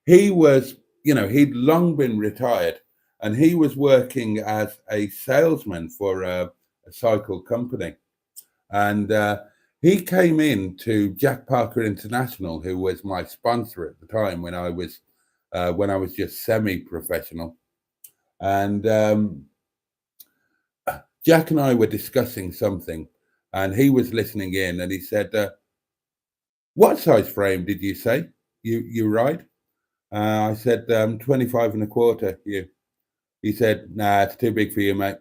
He was, he'd long been retired and he was working as a salesman for a cycle company. And he came in to Jack Parker International, who was my sponsor at the time when I was just semi-professional. And Jack and I were discussing something and he was listening in and he said, what size frame did you say you ride? I said, 25 and a quarter. He said, nah, it's too big for you, mate.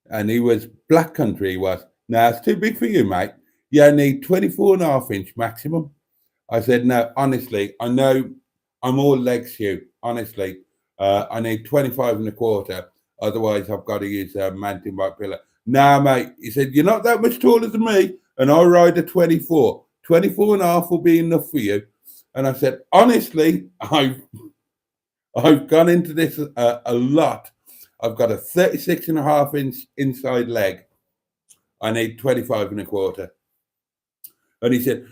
And he was black country, he was. Nah, it's too big for you, mate. You need 24 and a half inch maximum. I said, no, honestly, I know I'm all legs, Hugh. Honestly, I need 25 and a quarter. Otherwise, I've got to use a mountain bike pillar. Nah, mate. He said, you're not that much taller than me, and I ride a 24. 24 and a half will be enough for you. And I said, honestly, I've gone into this a lot. I've got a 36 and a half inch inside leg. I need 25 and a quarter. And he said,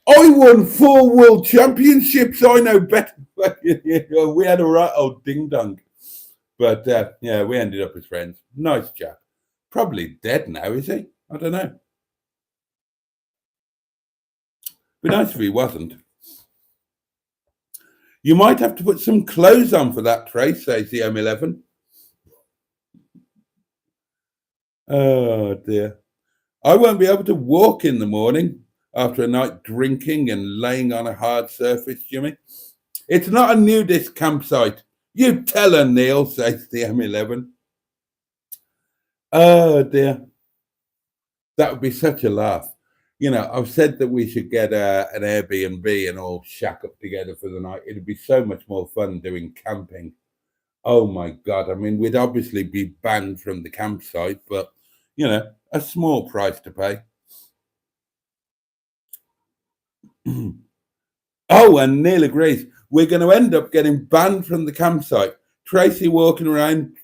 I won 4 world championships. I know better. We had a right old ding dong. But yeah, we ended up as friends. Nice chap. Probably dead now, is he? I don't know. Be nice if he wasn't. You might have to put some clothes on for that, Trace, says the M11. Oh, dear. I won't be able to walk in the morning after a night drinking and laying on a hard surface, Jimmy. It's not a nudist campsite. You tell her, Neil, says the M11. Oh, dear. That would be such a laugh. You know, I've said that we should get an Airbnb and all shack up together for the night. It'd be so much more fun doing camping. Oh, my God. I mean, we'd obviously be banned from the campsite, but, you know, a small price to pay. Oh, and Neil agrees. We're going to end up getting banned from the campsite. Tracy walking around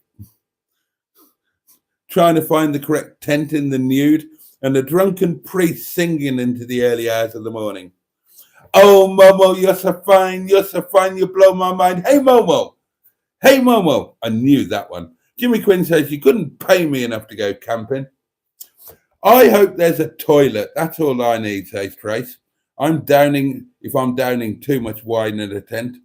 trying to find the correct tent in the nude, and a drunken priest singing into the early hours of the morning. Oh, Momo, you're so fine, you blow my mind. Hey, Momo. Hey, Momo. I knew that one. Jimmy Quinn says you couldn't pay me enough to go camping. I hope there's a toilet. That's all I need, says Trace. I'm downing too much wine in a tent.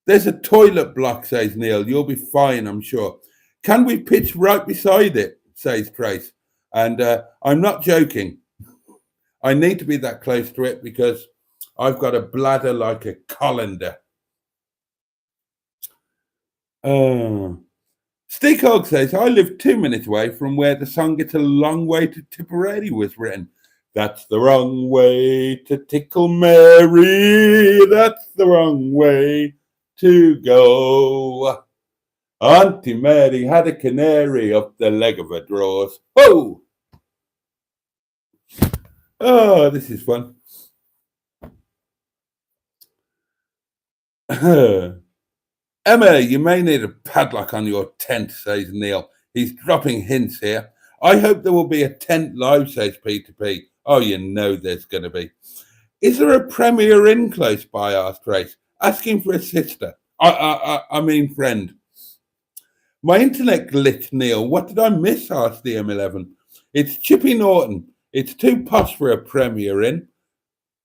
There's a toilet block, says Neil. You'll be fine, I'm sure. Can we pitch right beside it, says Trace. And I'm not joking. I need to be that close to it because I've got a bladder like a colander. Steakhog says, I live 2 minutes away from where the song It's a Long Way to Tipperary was written. That's the wrong way to tickle Mary. That's the wrong way to go. Auntie Mary had a canary up the leg of her drawers. Whoa! Oh, this is fun. Emma, you may need a padlock on your tent, says Neil. He's dropping hints here. I hope there will be a tent live, says P2P. Oh, you know there's going to be. Is there a Premier Inn close by, asked Trace, asking for a sister. I mean friend. My internet glitched, Neil. What did I miss, asked the M11. It's Chippy Norton. It's too posh for a Premier Inn.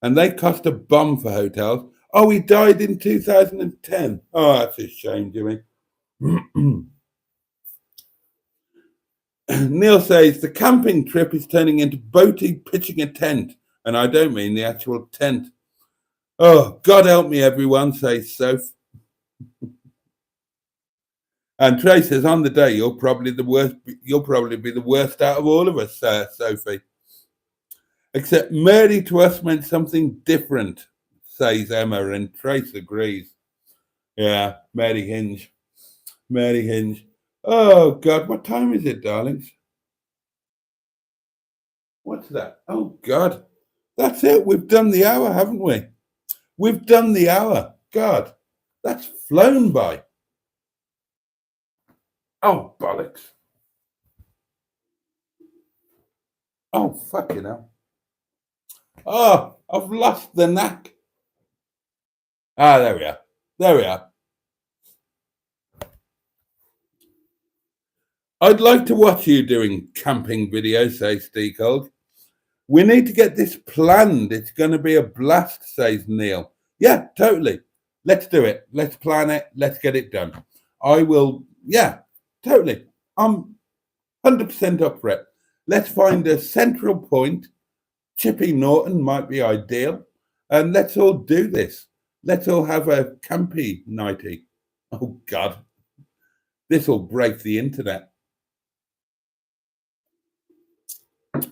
And they cost a bomb for hotels. Oh, he died in 2010. Oh, that's a shame, Jimmy. Neil says the camping trip is turning into Boaty pitching a tent. And I don't mean the actual tent. Oh, God help me, everyone, says Soph. And Trey says, on the day, you'll probably be the worst out of all of us, Sophie. Except Mary to us meant something different, says Emma, and Trace agrees. Yeah, Mary Hinge. Oh, God, what time is it, darlings? What's that? Oh, God. That's it. We've done the hour, haven't we? We've done the hour. God, that's flown by. Oh, bollocks. Oh, fucking hell. Oh, I've lost the knack. Ah, there we are. I'd like to watch you doing camping videos, says Steakold. We need to get this planned. It's going to be a blast, says Neil. Yeah, totally. Let's do it. Let's plan it. Let's get it done. I will, yeah, totally. I'm 100% up for it. Let's find a central point. Chippy Norton might be ideal. And let's all do this. Let's all have a campy nighty. Oh, God. This will break the internet.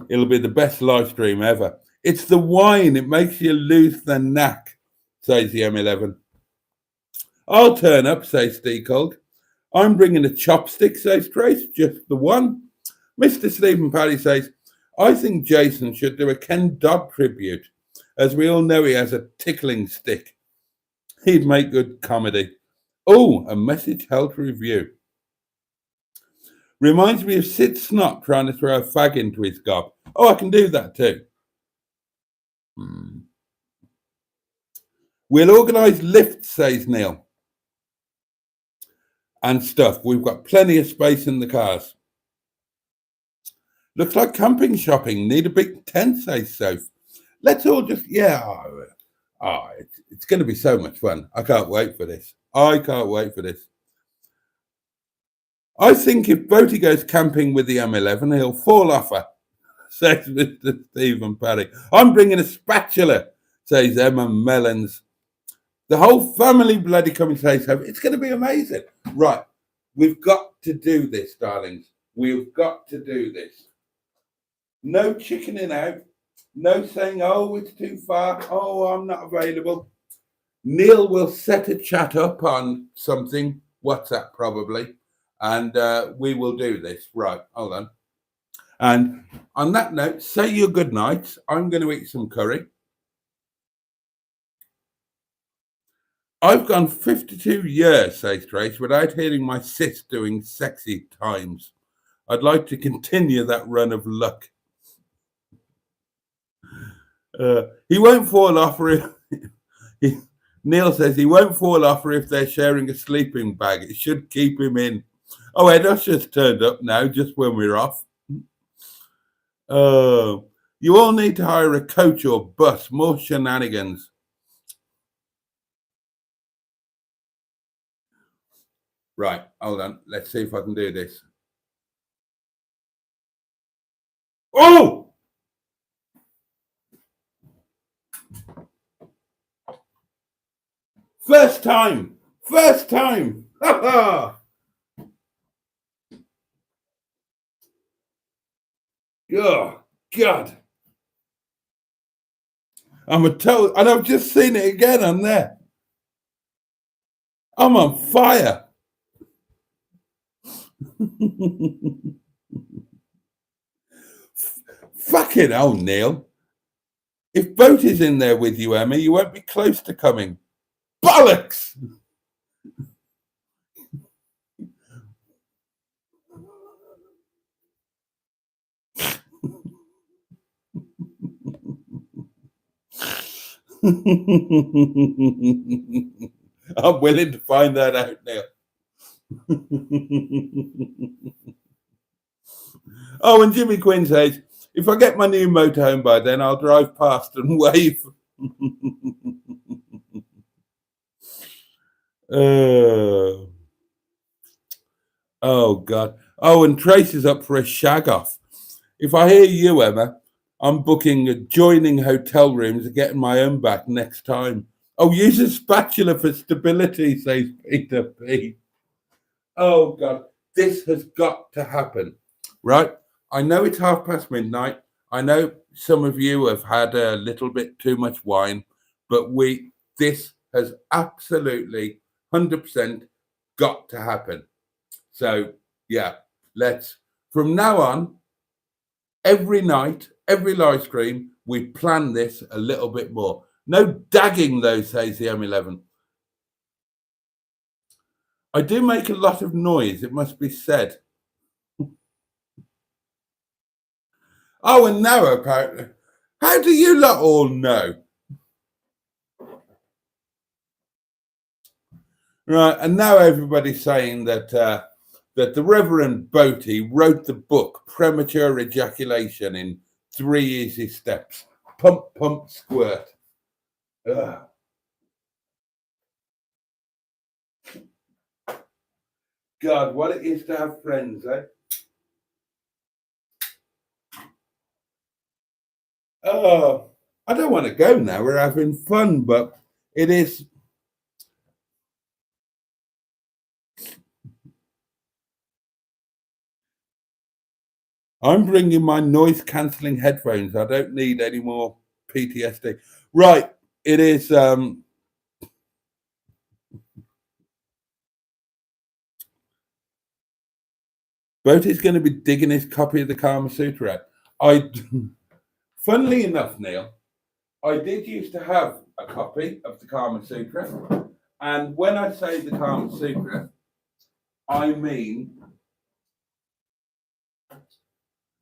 It'll be the best live stream ever. It's the wine. It makes you lose the knack, says the M11. I'll turn up, says Steakold. I'm bringing a chopstick, says Trace, just the one. Mr. Stephen Paddy says, I think Jason should do a Ken Dodd tribute. As we all know, he has a tickling stick. He'd make good comedy. Oh, a message health review. Reminds me of Sid Snot trying to throw a fag into his gob. Oh, I can do that too. We'll organise lifts, says Neil. And stuff. We've got plenty of space in the cars. Looks like camping shopping. Need a big tent, says Soph. Let's all just, it's going to be so much fun. I can't wait for this. I think if Boaty goes camping with the M11, he'll fall off her, says Mr. Stephen Paddy. I'm bringing a spatula, says Emma Mellons. The whole family bloody coming, says Soph. It's going to be amazing. Right. We've got to do this, darlings. We've got to do this. No chickening out. No saying, oh, it's too far. Oh, I'm not available. Neil will set a chat up on something, WhatsApp probably, and we will do this. Right, hold on. And on that note, say your good nights. I'm going to eat some curry. I've gone 52 years, says Trace, without hearing my sis doing sexy times. I'd like to continue that run of luck. He won't fall off her if Neil says he won't fall off her if they're sharing a sleeping bag. It should keep him in. Oh, Edos just turned up now, just when we're off. You all need to hire a coach or bus. More shenanigans. Right, hold on. Let's see if I can do this. Oh! First time. Oh, God. I'm a total, and I've just seen it again on there. I'm on fire. Fucking hell, Neil. If Boaty's in there with you, Emma, you won't be close to coming. Bollocks! I'm willing to find that out now. Oh, and Jimmy Quinn says, if I get my new motorhome by then, I'll drive past and wave. Oh, God. Oh, and Trace is up for a shag off. If I hear you, Emma, I'm booking adjoining hotel rooms and getting my own back next time. Oh, use a spatula for stability, says Peter P. Oh, God. This has got to happen, right? I know it's midnight. I know some of you have had a little bit too much wine, but this has absolutely 100% got to happen. So, yeah, from now on, every night, every live stream, we plan this a little bit more. No dagging, though, says the M11. I do make a lot of noise, it must be said. Oh, and now, apparently, how do you lot all know? Right, and now everybody's saying that that the Reverend Boaty wrote the book Premature Ejaculation in 3 easy steps. Pump, pump, squirt. Ugh. God, what it is to have friends, eh? Oh, I don't want to go now. We're having fun, but it is. I'm bringing my noise cancelling headphones. I don't need any more PTSD. Right, it is. Boaty's going to be digging his copy of the Kama Sutra out. Funnily enough, Neil, I did used to have a copy of the Kama Sutra. And when I say the Kama Sutra, I mean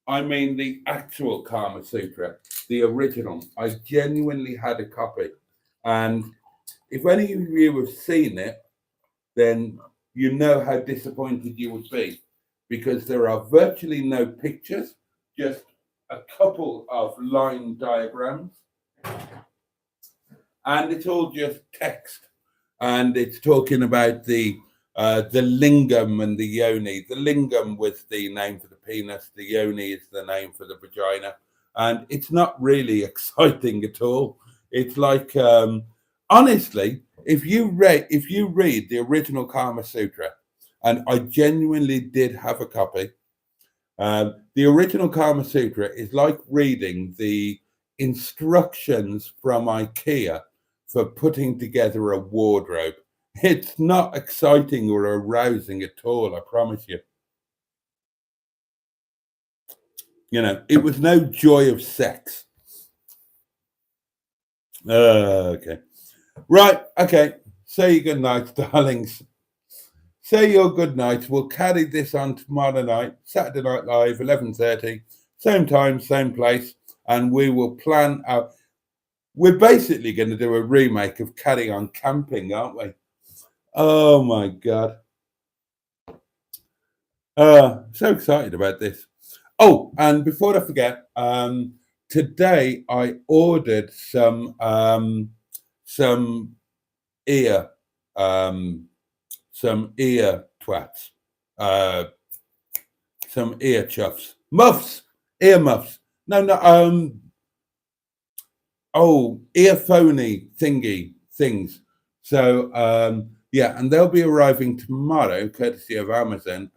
the actual Kama Sutra, the original. I genuinely had a copy. And if any of you have seen it, then you know how disappointed you would be, because there are virtually no pictures, just a couple of line diagrams, and it's all just text. And it's talking about the lingam and the yoni. The lingam was the name for the penis. The yoni is the name for the vagina. And it's not really exciting at all. It's like, honestly, if you read the original Kama Sutra, and I genuinely did have a copy, the original Kama Sutra is like reading the instructions from IKEA for putting together a wardrobe. It's not exciting or arousing at all, I promise you. You know, it was no joy of sex. Okay. Right, okay. Say your good night, darlings. Say your good night. We'll carry this on tomorrow night, Saturday Night Live, 11:30, same time, same place, and we will plan out. We're basically going to do a remake of Carry On Camping, aren't we? Oh my God. So excited about this. Oh, and before I forget, today I ordered some ear twats, some ear chuffs, ear muffs. No, earphony thingy things. So yeah, and they'll be arriving tomorrow, courtesy of Amazon.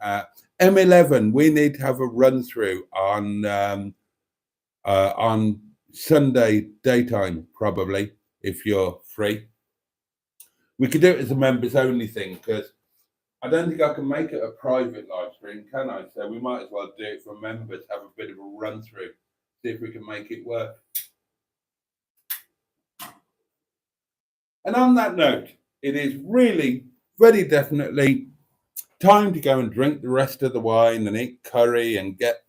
M11. We need to have a run through on Sunday daytime, probably, if you're free. We could do it as a members only thing, because I don't think I can make it a private live stream, can I? So we might as well do it for members, have a bit of a run through, see if we can make it work. And on that note, it is really very definitely time to go and drink the rest of the wine and eat curry and get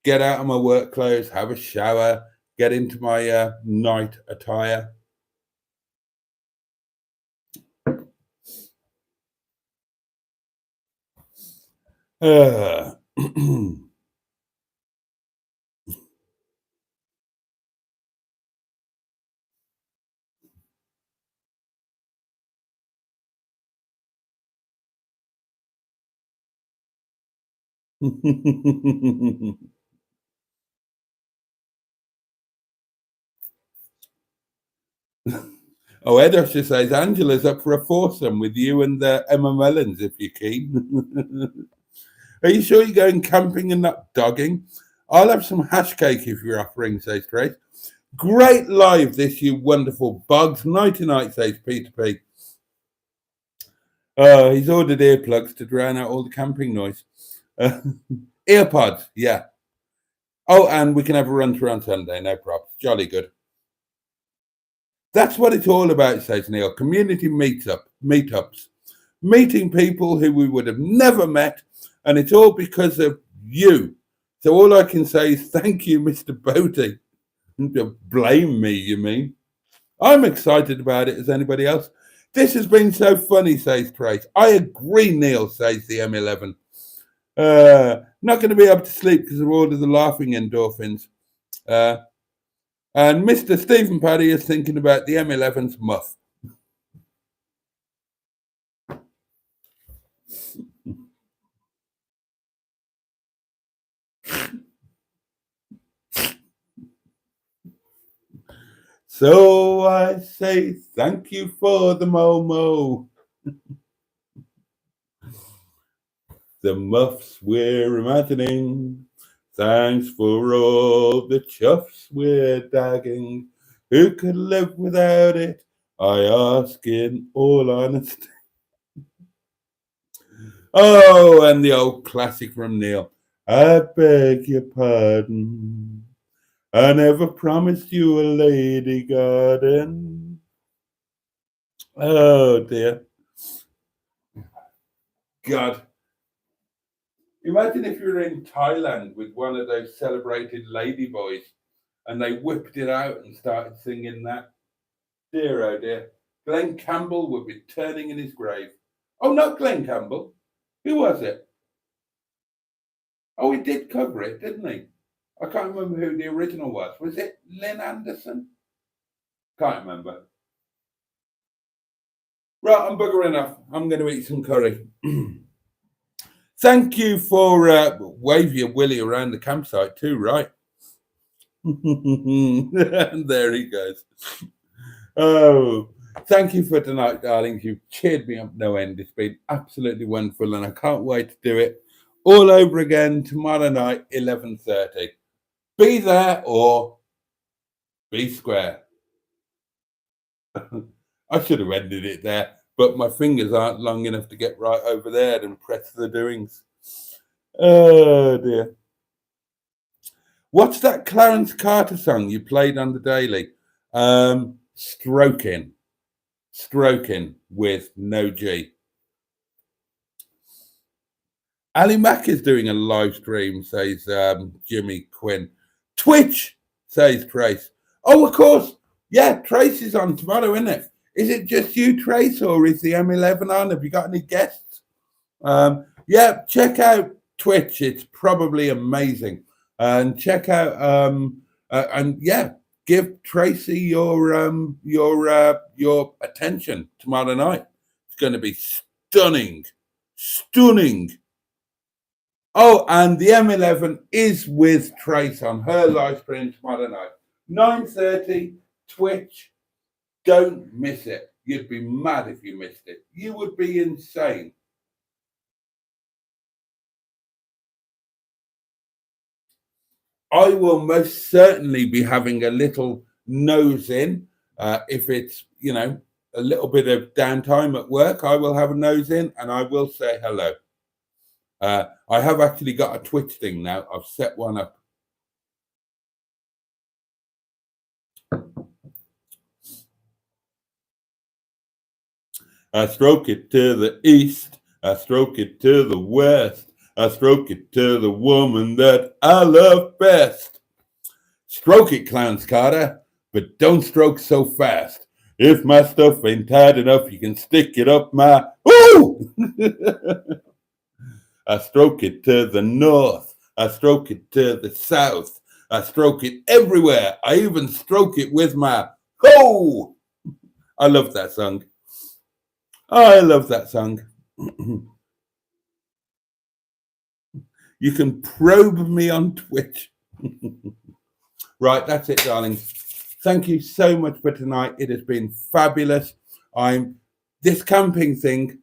out of my work clothes, have a shower, get into my night attire. Oh, Edos just says Angela's up for a foursome with you and Emma Mellons, if you're keen. Are you sure you're going camping and not dogging? I'll have some hash cake if you're offering, says Grace. Great live this, you wonderful bugs. Nighty night, says Peter P. He's ordered earplugs to drown out all the camping noise. Earpods, yeah. Oh, and we can have a run through on Sunday, no problem. Jolly good. That's what it's all about, says Neil. Community meetups, meeting people who we would have never met, and it's all because of you. So all I can say is thank you, Mr. Boaty. Blame me, you mean? I'm excited about it as anybody else. This has been so funny, says Trace. I agree, Neil, says the M11. Not going to be able to sleep because of all of the laughing endorphins. And Mr. Stephen Paddy is thinking about the M11's muff. So I say thank you for the Momo. The muffs we're imagining. Thanks for all the chuffs we're dagging. Who could live without it? I ask in all honesty. Oh, and the old classic from Neil. I beg your pardon. I never promised you a lady garden. Oh dear. God. Imagine if you were in Thailand with one of those celebrated ladyboys and they whipped it out and started singing that. Dear, oh dear. Glenn Campbell would be turning in his grave. Oh, not Glenn Campbell. Who was it? Oh, he did cover it, didn't he? I can't remember who the original was. Was it Lynn Anderson? Can't remember. Right, I'm buggering off. I'm going to eat some curry. Thank you for wave your willy around the campsite too, right? And there he goes. Oh, thank you for tonight, darlings. You've cheered me up no end. It's been absolutely wonderful, and I can't wait to do it all over again tomorrow night, 11:30. Be there or be square. I should have ended it there, but my fingers aren't long enough to get right over there and press the doings. Oh dear. What's that Clarence Carter song you played on the daily? Stroking with no G. Ali Mack is doing a live stream, says Jimmy Quinn. Twitch, says Trace. Oh, of course. Yeah, Trace is on tomorrow, isn't it? Is it just you, Trace, or is the M11 on? Have you got any guests? Yeah, check out Twitch. It's probably amazing. And check out and yeah, give Tracy your attention tomorrow night. It's going to be stunning. Oh, and the M11 is with Trace on her live stream tomorrow night, 9:30 Twitch. Don't miss it. You'd be mad if you missed it. You would be insane. I will most certainly be having a little nose in. If it's, a little bit of downtime at work, I will have a nose in and I will say hello. I have actually got a Twitch thing now. I've set one up. I stroke it to the east. I stroke it to the west. I stroke it to the woman that I love best. Stroke it, Clarence Carter, but don't stroke so fast. If my stuff ain't tight enough, you can stick it up my... Woo! I stroke it to the north. I stroke it to the south. I stroke it everywhere. I even stroke it with my... Oh! I love that song. I love that song. You can probe me on Twitch. Right, that's it, darling. Thank you so much for tonight. It has been fabulous. This camping thing,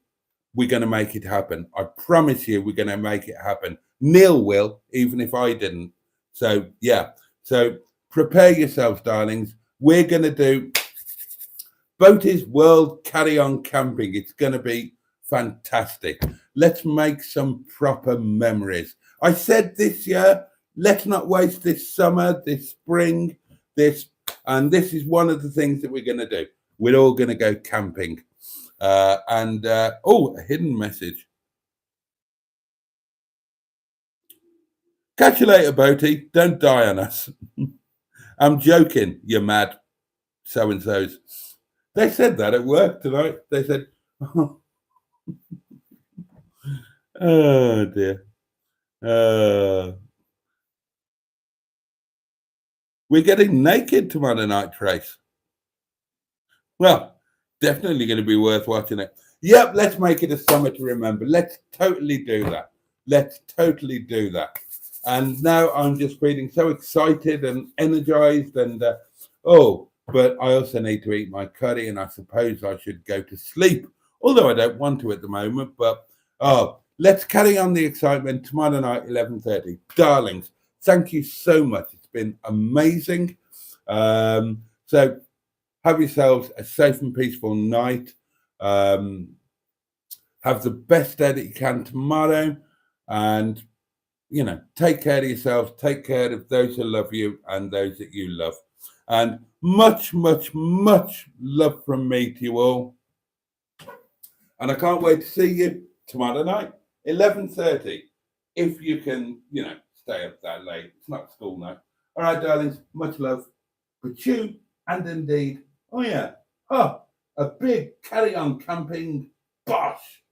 we're going to make it happen. I promise you, we're going to make it happen. Neil will, even if I didn't. So, yeah. So, prepare yourselves, darlings. We're going to do Boaty's World Carry On Camping. It's going to be fantastic. Let's make some proper memories. I said this year, let's not waste this summer, this spring, and this is one of the things that we're going to do. We're all going to go camping. Oh, a hidden message. Catch you later, Boaty. Don't die on us. I'm joking, you mad so-and-sos. They said that at work tonight. They said, oh dear. We're getting naked tomorrow night, Trace. Well, definitely going to be worth watching it. Yep, let's make it a summer to remember. Let's totally do that. And now I'm just feeling so excited and energized. And but I also need to eat my curry, and I suppose I should go to sleep. Although I don't want to at the moment. But let's carry on the excitement tomorrow night, 11:30. Darlings, thank you so much. It's been amazing. So have yourselves a safe and peaceful night. Have the best day that you can tomorrow. And, take care of yourselves. Take care of those who love you and those that you love. And much, much, much love from me to you all. And I can't wait to see you tomorrow night, 11:30. If you can, stay up that late. It's not school now. All right, darlings, much love. But you, and indeed, a big carry on camping bosh.